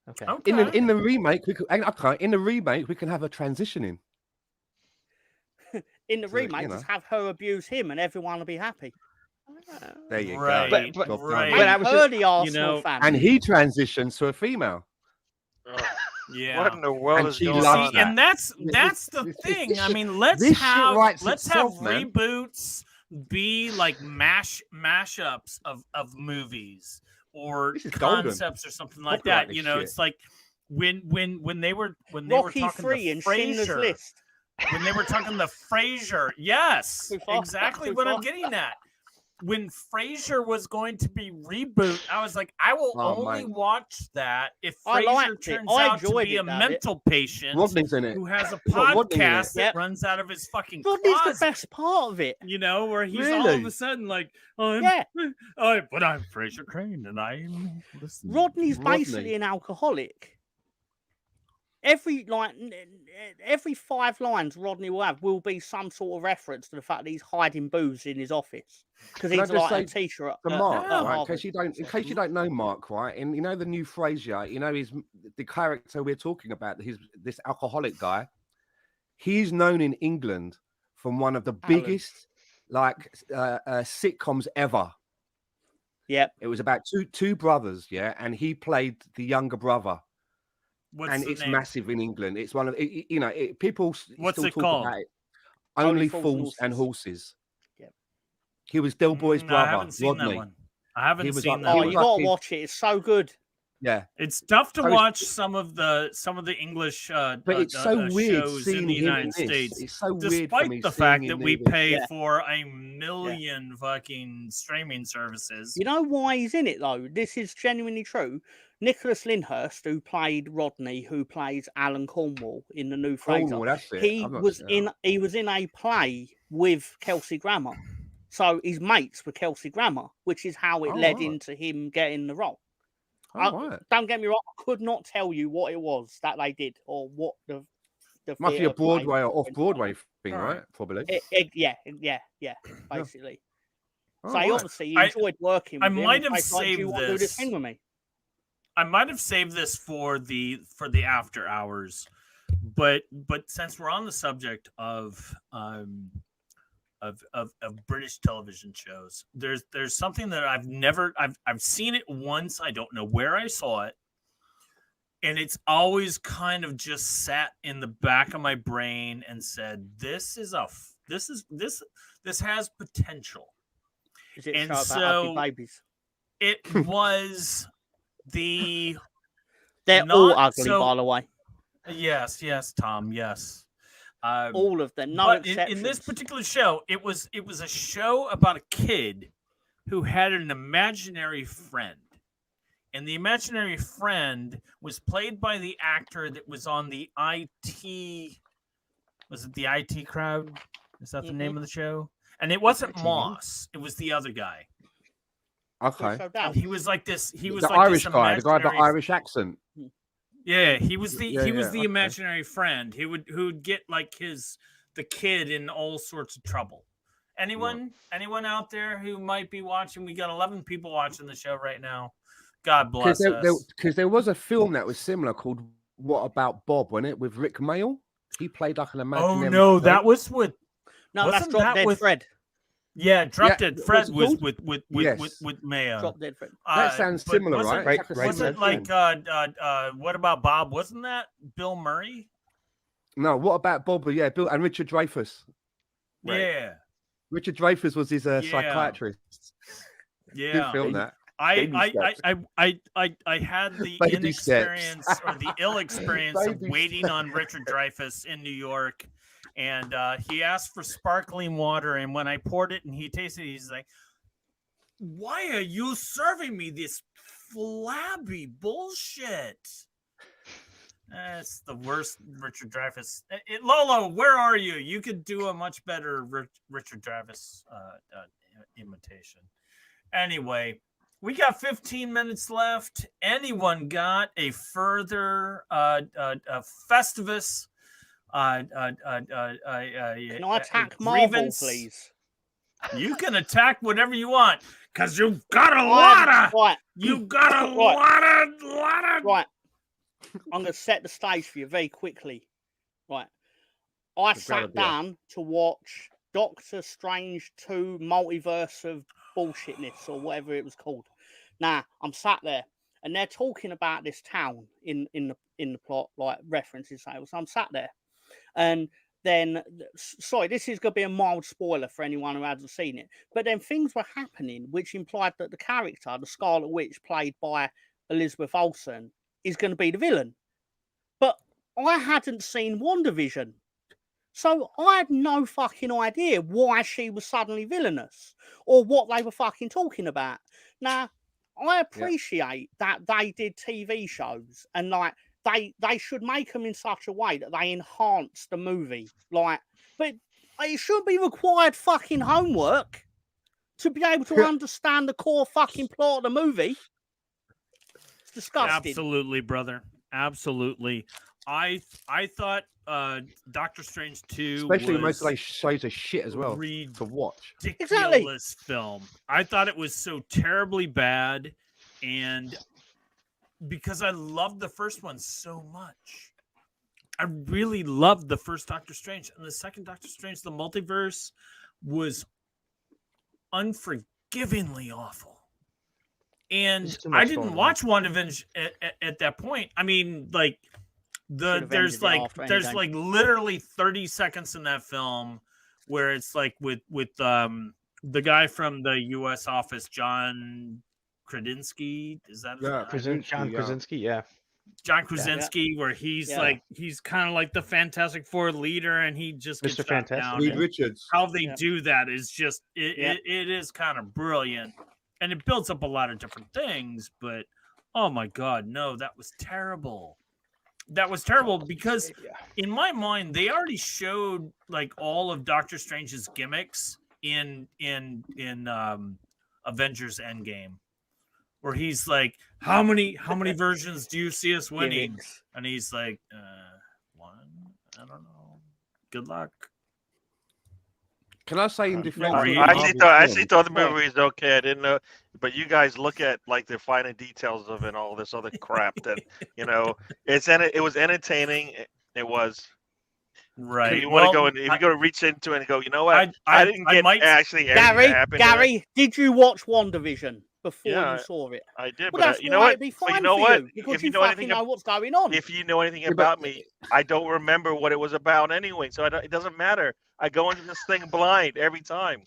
Okay. In the remake, we can have a transition in. In the So, you remake, know. just have her abuse him, and everyone will be happy. There you Right, go. But- Job right. done. But I Make was her just- the Arsenal know, fan. And he transitions to a female. Yeah. What in the world And is she going loves on? that. And that's This- the this- thing. this I shit- mean, let's this shit have writes reboots itself, man. be like mashups of movies or This is golden. concepts or something like Copyright that. You this know, shit. it's like when they were Rocky talking 3 to and Schindler's Frasier, List. when they were talking to Frasier, yes, Too far, exactly too what I'm far. getting at. When Frasier was going to be reboot, I was like, I will Oh, only mate. watch that if I Frasier liked it. turns I out to enjoyed be it, a that mental patient Rodney's in it. who has a got Rodney in it. podcast that Yep. runs out of his fucking Rodney's the closet. best part of it. You know, where he's all of Really? a sudden like, Yeah. but I'm Frasier Crane and I'm listening. Rodney's Rodney. basically an alcoholic. Every 5 lines Rodney will have will be some sort of reference to the fact that he's hiding booze in his office because Can I he's just like a say teacher at The Mark, at right? In Harvard. case you don't know Mark, right? And you know the new Frasier, you know the character we're talking about, this alcoholic guy. He's known in England from one of the Alan. biggest sitcoms ever. Yep. It was about two brothers, yeah, and he played the younger brother. What's And the it's name? massive in England. It's one of people What's still it talk called? about it. Only Only Fools Fools and and Horses. Yep. He was Del Boy's I brother, haven't seen Rodney. that one. I haven't He was seen like- that Oh, he one. was you gotta like- watch it. It's so good. Yeah. It's tough to I was- watch some of the English But it's so weird shows seeing in the him United in this. States. It's so weird for Despite me the seeing fact him that we in this. pay Yeah. for a million fucking streaming services. You know why he's in it though? This is genuinely true. Nicholas Lyndhurst, who played Rodney, who plays Alan Cornwall in the new Frasier, Cornwall, that's it. he I've not was seen that. in a play with Kelsey Grammer. So he's mates with Kelsey Grammer, which is how it Oh, led right. into him getting the role. Oh, right. Don't get me wrong, I could not tell you what it was that they did or what the Must be theatre a Broadway play or was. off-Broadway thing, All right? right. Probably. Yeah, basically. Oh, So he right. obviously I- enjoyed working with I him. might and have Fraser, like, do you saved want to do this this. thing with me? I might have saved this for the after hours, but since we're on the subject of British television shows, there's something that I've seen it once. I don't know where I saw it, and it's always kind of just sat in the back of my brain and said, this has potential. Is it a And show about so- ugly babies? It was the They're not all ugly, so- by the way. Yes, Tom. Yes. All of them, no but exceptions. in this particular show, it was a show about a kid who had an imaginary friend. And the imaginary friend was played by the actor that was on the IT. Was it the IT Crowd? Is that the name of the show? And it wasn't Moss. It was the other guy. Okay. And he was like this. He was the like Irish this guy, the guy with the imaginary- Irish accent. Yeah, he was the okay. imaginary friend. Who'd get like the kid in all sorts of trouble. Anyone out there who might be watching? We got 11 people watching the show right now. God bless us. Because there was a film that was similar called What About Bob, wasn't it? With Rick Mayall. He played like an imaginary. Oh no, that was with. No, that's Drop Dead Fred. Yeah, Drop Dead Fred was with Yes. Mayo. Drop Dead Fred. That sounds similar, was right? It, was it like What About Bob? Wasn't that Bill Murray? No, What About Bob? Yeah, Bill and Richard Dreyfuss. Right. Yeah. Richard Dreyfuss was his psychiatrist. Yeah. Who filmed that? I had the inexperience or the ill experience of waiting on Richard Dreyfuss in New York, and he asked for sparkling water, and when I poured it and he tasted it, he's like, "Why are you serving me this flabby bullshit?" That's the worst Richard Dreyfuss. Lolo, where are you? You could do a much better Richard Dreyfuss imitation. Anyway. We got 15 minutes left. Anyone got a further Festivus? Can I attack Marvel, please? You can attack whatever you want, because you've got a lot of. Right. You've got a lot of. Right. I'm going to set the stage for you very quickly. Right. I sat down to watch Doctor Strange 2 Multiverse of Bullshitness or whatever it was called. Now I'm sat there and they're talking about this town in the plot, like references. So I'm sat there, and then sorry, this is going to be a mild spoiler for anyone who hasn't seen it. But then things were happening which implied that the character, the Scarlet Witch, played by Elizabeth Olsen, is going to be the villain. But I hadn't seen WandaVision. So I had no fucking idea why she was suddenly villainous or what they were fucking talking about. Now, I appreciate that they did TV shows and like they should make them in such a way that they enhance the movie. Like, but it should be required fucking homework to be able to understand the core fucking plot of the movie. It's disgusting. Absolutely, brother. Absolutely. I thought Doctor Strange 2 especially was most of those shows are shit as well to watch. Ridiculous film. I thought it was so terribly bad, and because I loved the first one so much. I really loved the first Doctor Strange, and the second Doctor Strange, the multiverse, was unforgivingly awful. And I didn't watch WandaVision at that point. I mean, like there's like literally 30 seconds in that film where it's like with the guy from the U.S. office, John Krasinski. Is that John Krasinski? Yeah. John Krasinski, where he's like he's kind of like the Fantastic Four leader, and he just gets shot down. Reed Richards. How they do that is just it is kind of brilliant, and it builds up a lot of different things. But oh my god, no, that was terrible. That was terrible because in my mind they already showed like all of Doctor Strange's gimmicks in Avengers Endgame, where he's like, how many versions do you see us winning? And he's like, one. I don't know. Good luck. Can I say in defense? I actually thought the movie was okay. I didn't know, but you guys look at like the finer details of it and all this other crap that it was entertaining. It was right. If you want to go and if you go to reach into it and go, you know what? I didn't get actually Gary, did you watch WandaVision before you saw it? I did, well, but you know what? If you know anything, know what's going on. If you know anything about me, I don't remember what it was about anyway, so it doesn't matter. I go into this thing blind every time.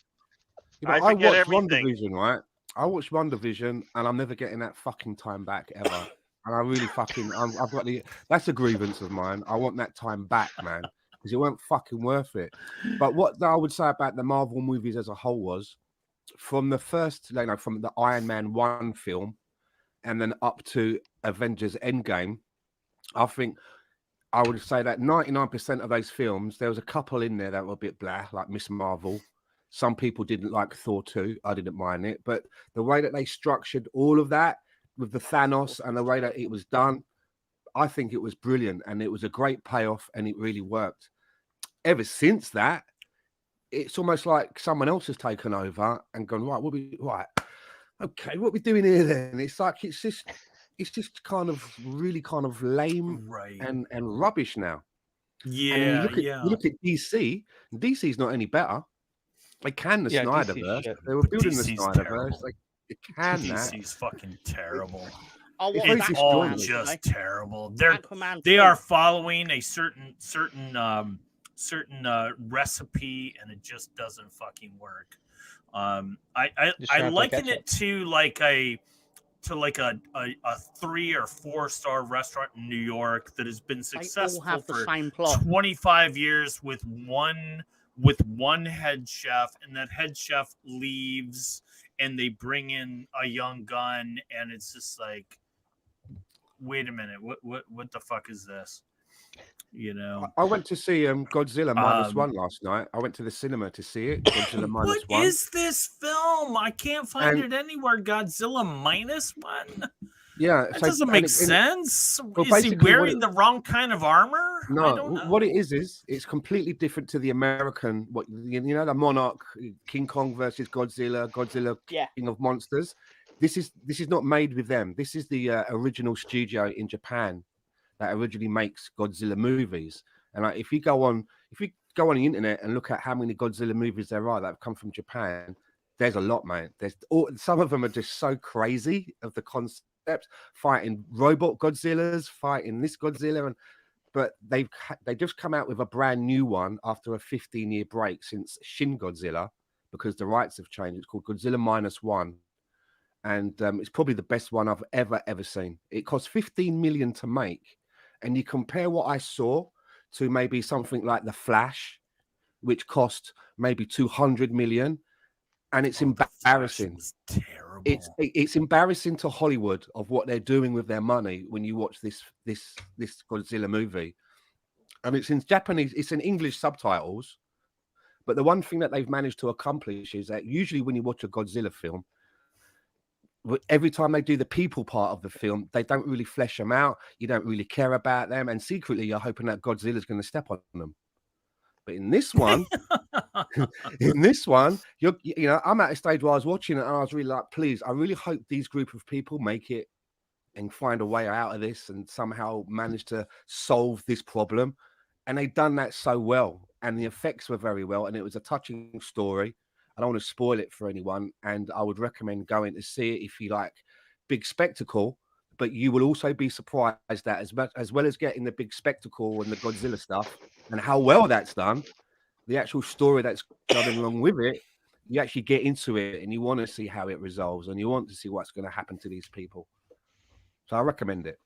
I watched WandaVision, right? I watched WandaVision, and I'm never getting that fucking time back ever. And I really I've got that's a grievance of mine. I want that time back, man, because it weren't fucking worth it. But what I would say about the Marvel movies as a whole was, from the first, from the Iron Man 1 film and then up to Avengers Endgame, I think I would say that 99% of those films, there was a couple in there that were a bit blah, like Miss Marvel. Some people didn't like Thor 2. I didn't mind it. But the way that they structured all of that with the Thanos and the way that it was done, I think it was brilliant. And it was a great payoff and it really worked. Ever since that, it's almost like someone else has taken over and gone, right, okay, what are we doing here then? It's like it's just kind of really kind of lame and rubbish now. Yeah, and you look at DC. DC's not any better. They can the Snyderverse. They were building the Snyderverse. They can DC's fucking terrible. It's all just terrible. They are following a certain recipe, and it just doesn't fucking work. I liken it to like a 3 or 4 star restaurant in New York that has been successful for 25 years with one head chef, and that head chef leaves and they bring in a young gun, and it's just like, wait a minute, what the fuck is this? You know, I went to see Godzilla -1 last night. I went to the cinema to see it. Godzilla -1. What is this film? I can't find it anywhere. Godzilla -1. Yeah, that doesn't make sense. Is he wearing the wrong kind of armor? No, what it is it's completely different to the American. What the Monarch, King Kong versus Godzilla, King of Monsters. This is not made with them. This is the original studio in Japan that originally makes Godzilla movies. And if you go on the internet and look at how many Godzilla movies there are that have come from Japan, there's a lot, man. Some of them are just so crazy of the concepts, fighting robot Godzillas, fighting this Godzilla, but they just come out with a brand new one after a 15-year break since Shin Godzilla, because the rights have changed. It's called Godzilla -1. And it's probably the best one I've ever seen. It cost $15 million to make. And you compare what I saw to maybe something like The Flash, which cost maybe $200 million, and it's embarrassing. Terrible. It's embarrassing to Hollywood of what they're doing with their money when you watch this Godzilla movie. And it's in Japanese, it's in English subtitles. But the one thing that they've managed to accomplish is that usually when you watch a Godzilla film, every time they do the people part of the film, they don't really flesh them out. You don't really care about them, and secretly you're hoping that Godzilla's going to step on them. But in this one, I'm at a stage where I was watching it and I was really like, please, I really hope these group of people make it and find a way out of this and somehow manage to solve this problem. And they've done that so well, and the effects were very well, and it was a touching story. I don't want to spoil it for anyone, and I would recommend going to see it if you like big spectacle, but you will also be surprised that as well as getting the big spectacle and the Godzilla stuff and how well that's done, the actual story that's going along with it, you actually get into it and you want to see how it resolves and you want to see what's going to happen to these people. So I recommend it.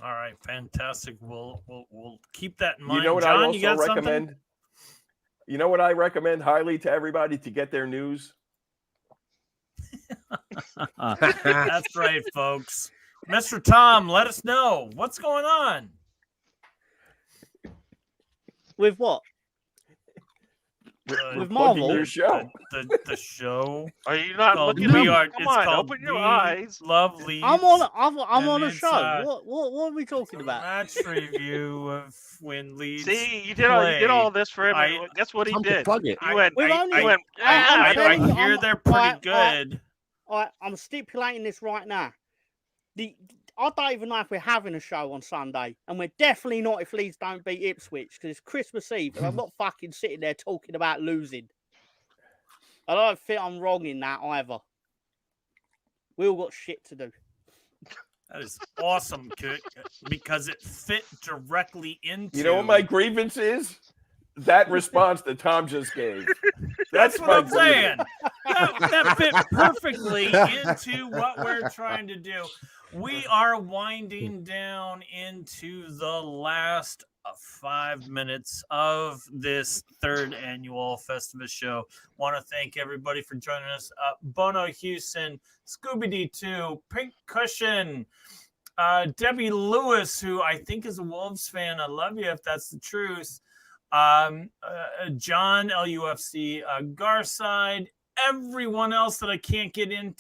All right, fantastic. We'll keep that in mind. You know what John, I also recommend? Something? You know what I recommend highly to everybody to get their news? That's right, folks. Mr. Tom, let us know what's going on. With what? With Marvel? Your show. The show. Are you not looking up? Come on, open your eyes. Lovely. I'm on a show. What are we talking about? Match review of when Leeds. See, you did all this for him. Guess what he did? I hear they're pretty good. I'm stipulating this right now. I don't even know if we're having a show on Sunday, and we're definitely not if Leeds don't beat Ipswich, because it's Christmas Eve, and I'm not fucking sitting there talking about losing. I don't think I'm wrong in that either. We all got shit to do. That is awesome, because it fit directly into... You know what my grievance is? That response that Tom just gave. That's what I'm saying. That fit perfectly into what we're trying to do. We are winding down into the last 5 minutes of this third annual Festivus show. Want to thank everybody for joining us. Bono Houston, Scooby D2, Pink Cushion, Debbie Lewis, who I think is a Wolves fan. I love you if that's the truth. John LUFC, Garside, everyone else that I can't get in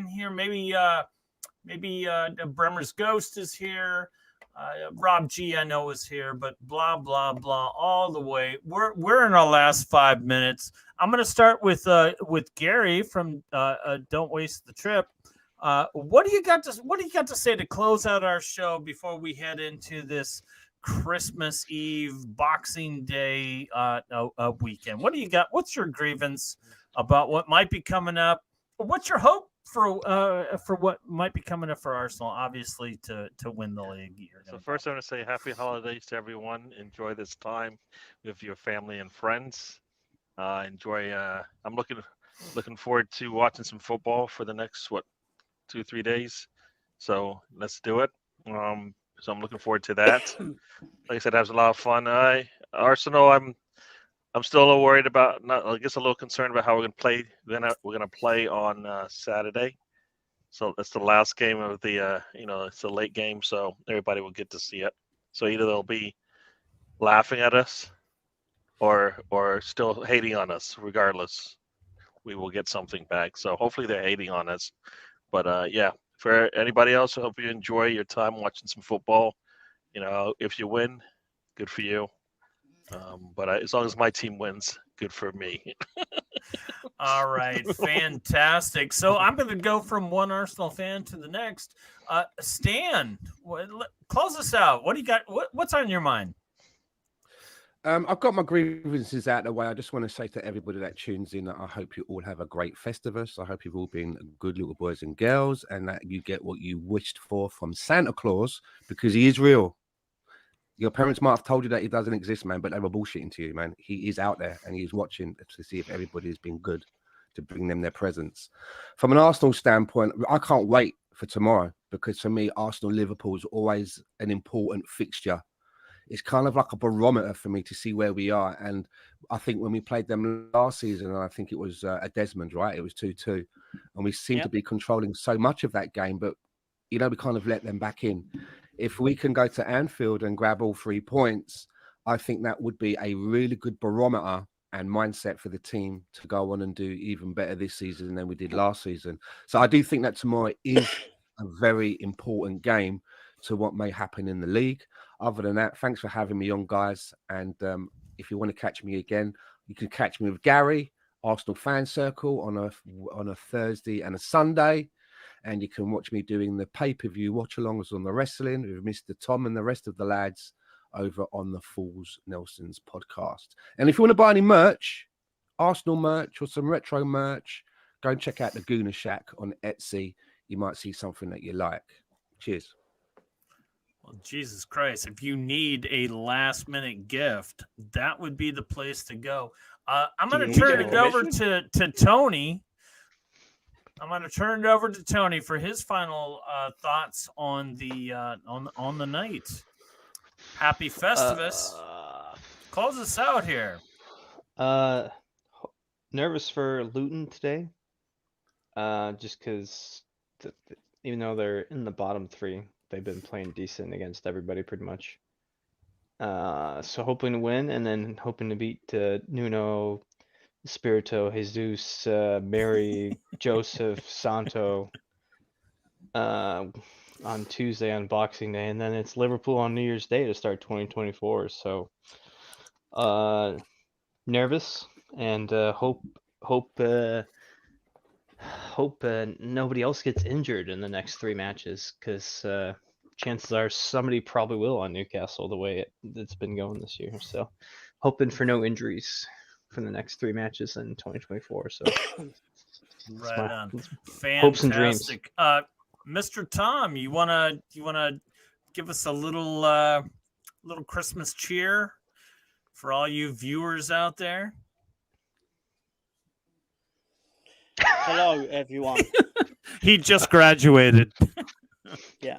here. Maybe Bremer's Ghost is here. Rob G, I know, is here, but blah blah blah all the way. We're in our last 5 minutes. I'm going to start with Gary from Don't Waste the Trip. What do you got to say to close out our show before we head into this Christmas Eve, Boxing Day weekend? What do you got? What's your grievance about what might be coming up? What's your hope for what might be coming up for Arsenal? Obviously, to win the league. So first, I want to say happy holidays to everyone. Enjoy this time with your family and friends. Enjoy. I'm looking forward to watching some football for the next 2-3 days. So let's do it. So I'm looking forward to that. Like I said, that was a lot of fun. Arsenal, I'm still a little worried about. I guess a little concerned about how we're going to play. We're gonna play on Saturday. So that's the last game of the. It's a late game, so everybody will get to see it. So either they'll be laughing at us, or still hating on us. Regardless, we will get something back. So hopefully they're hating on us. But yeah. For anybody else, I hope you enjoy your time watching some football. If you win, good for you. But as long as my team wins, good for me. All right, fantastic. So I'm going to go from one Arsenal fan to the next. Stan, close us out. What do you got? What's on your mind? I've got my grievances out of the way. I just want to say to everybody that tunes in that I hope you all have a great Festivus. I hope you've all been good little boys and girls and that you get what you wished for from Santa Claus, because he is real. Your parents might have told you that he doesn't exist, man, but they were bullshitting to you, man. He is out there and he's watching to see if everybody has been good to bring them their presents. From an Arsenal standpoint, I can't wait for tomorrow, because for me, Arsenal-Liverpool is always an important fixture. It's kind of like a barometer for me to see where we are. And I think when we played them last season, and I think it was a Desmond, right? It was 2-2. And we seem to be controlling so much of that game, but, we kind of let them back in. If we can go to Anfield and grab all 3 points, I think that would be a really good barometer and mindset for the team to go on and do even better this season than we did last season. So I do think that tomorrow is a very important game to what may happen in the league. Other than that, thanks for having me on, guys. And if you want to catch me again, you can catch me with Gary, Arsenal Fan Circle, on a Thursday and a Sunday. And you can watch me doing the pay-per-view watch-alongs on the wrestling with Mr. Tom and the rest of the lads over on the Fools Nelsons podcast. And if you want to buy any merch, Arsenal merch or some retro merch, go and check out the Gooner Shack on Etsy. You might see something that you like. Cheers. Jesus Christ, if you need a last-minute gift, that would be the place to go. I'm going to turn it over to Tony. I'm going to turn it over to Tony for his final thoughts on the on the night. Happy Festivus. Close us out here. Nervous for Luton today. Just because even though they're in the bottom 3, they've been playing decent against everybody pretty much. So hoping to win, and then hoping to beat Nuno, Spirito, Jesus, Mary, Joseph, Santo on Tuesday on Boxing Day, and then it's Liverpool on New Year's Day to start 2024. So nervous, and hope nobody else gets injured in the next 3 matches, because chances are somebody probably will on Newcastle the way it's been going this year. So hoping for no injuries for the next 3 matches in 2024. So right on. Fantastic. Hopes and dreams. Mr. Tom, you wanna give us a little Christmas cheer for all you viewers out there? Hello, everyone. He just graduated. Yeah.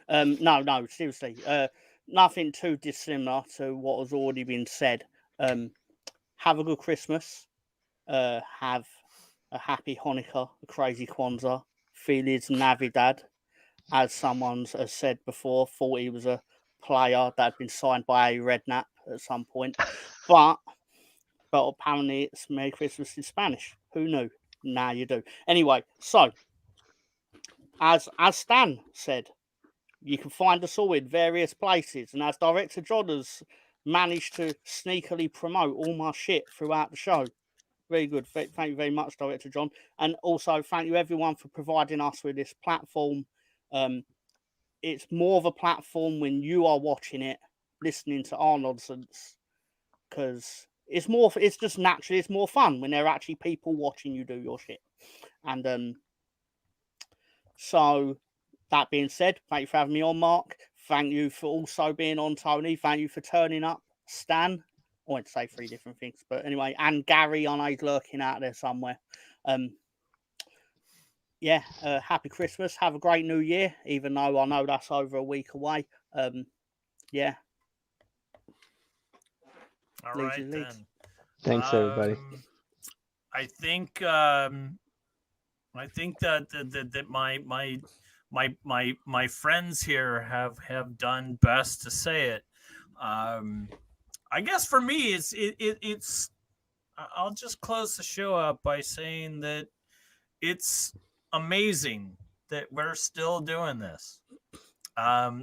No, seriously. Nothing too dissimilar to what has already been said. Have a good Christmas. Have a happy Hanukkah, a crazy Kwanzaa, Feliz Navidad, as someone has said before. Thought he was a player that had been signed by a Redknapp at some point, but apparently it's Merry Christmas in Spanish. Who knew? Now you do. Anyway, so as Stan said, you can find us all in various places, and as Director John has managed to sneakily promote all my shit throughout the show. Very good. Thank you very much, Director John. And also thank you everyone for providing us with this platform. It's more of a platform when you are watching it, listening to our nonsense, because it's just naturally, it's more fun when there are actually people watching you do your shit. And so that being said, thank you for having me on, Mark. Thank you for also being on, Tony. Thank you for turning up, Stan. I went to say 3 different things, but anyway, and Gary, I know he's lurking out there somewhere. Happy Christmas. Have a great New Year, even though I know that's over a week away. Yeah. All right, then. Thanks, everybody. I think that my friends here have done best to say it. I guess for me, it's. I'll just close the show up by saying that it's amazing that we're still doing this.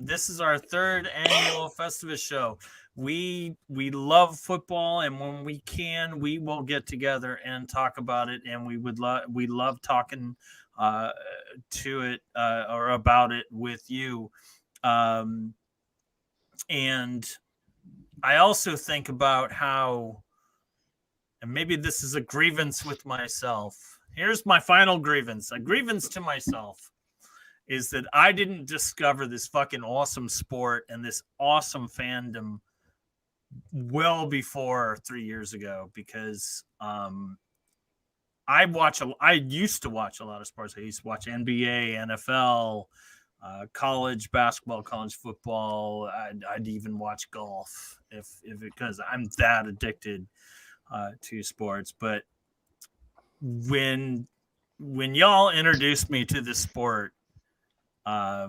This is our 3rd annual Festivus show. We love football, and when we can, we will get together and talk about it. And we love talking to it or about it with you. And I also think about how, and maybe this is a grievance with myself. Here's my final grievance. A grievance to myself is that I didn't discover this fucking awesome sport and this awesome fandom well before 3 years ago, because I used to watch a lot of sports. I used to watch NBA, NFL, college basketball, college football. I'd even watch golf if because I'm that addicted to sports. But when y'all introduced me to this sport, I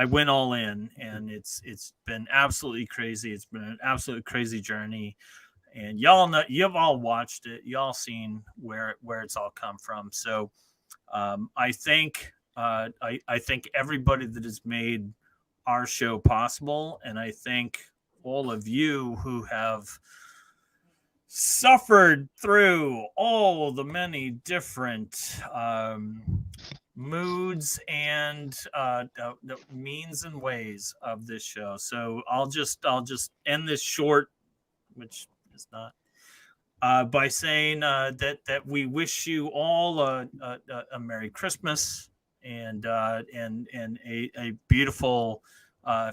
went all in, and it's been absolutely crazy. It's been an absolutely crazy journey, and y'all know, you've all watched it. Y'all seen where it's all come from. So I think everybody that has made our show possible, and I thank all of you who have suffered through all the many different moods and the means and ways of this show. So I'll just end this short, which is not, by saying that we wish you all a Merry Christmas and a beautiful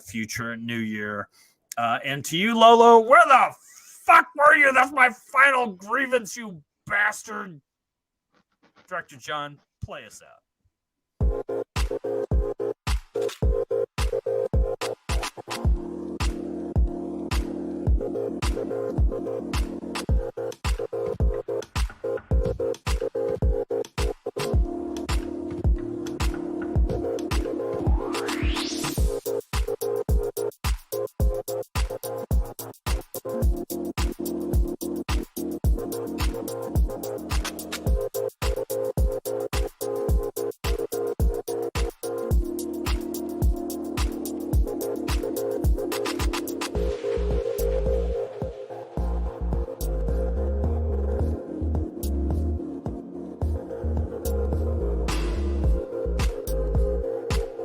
future New Year. And to you, Lolo, where the fuck were you? That's my final grievance, you bastard. Director John, play us out.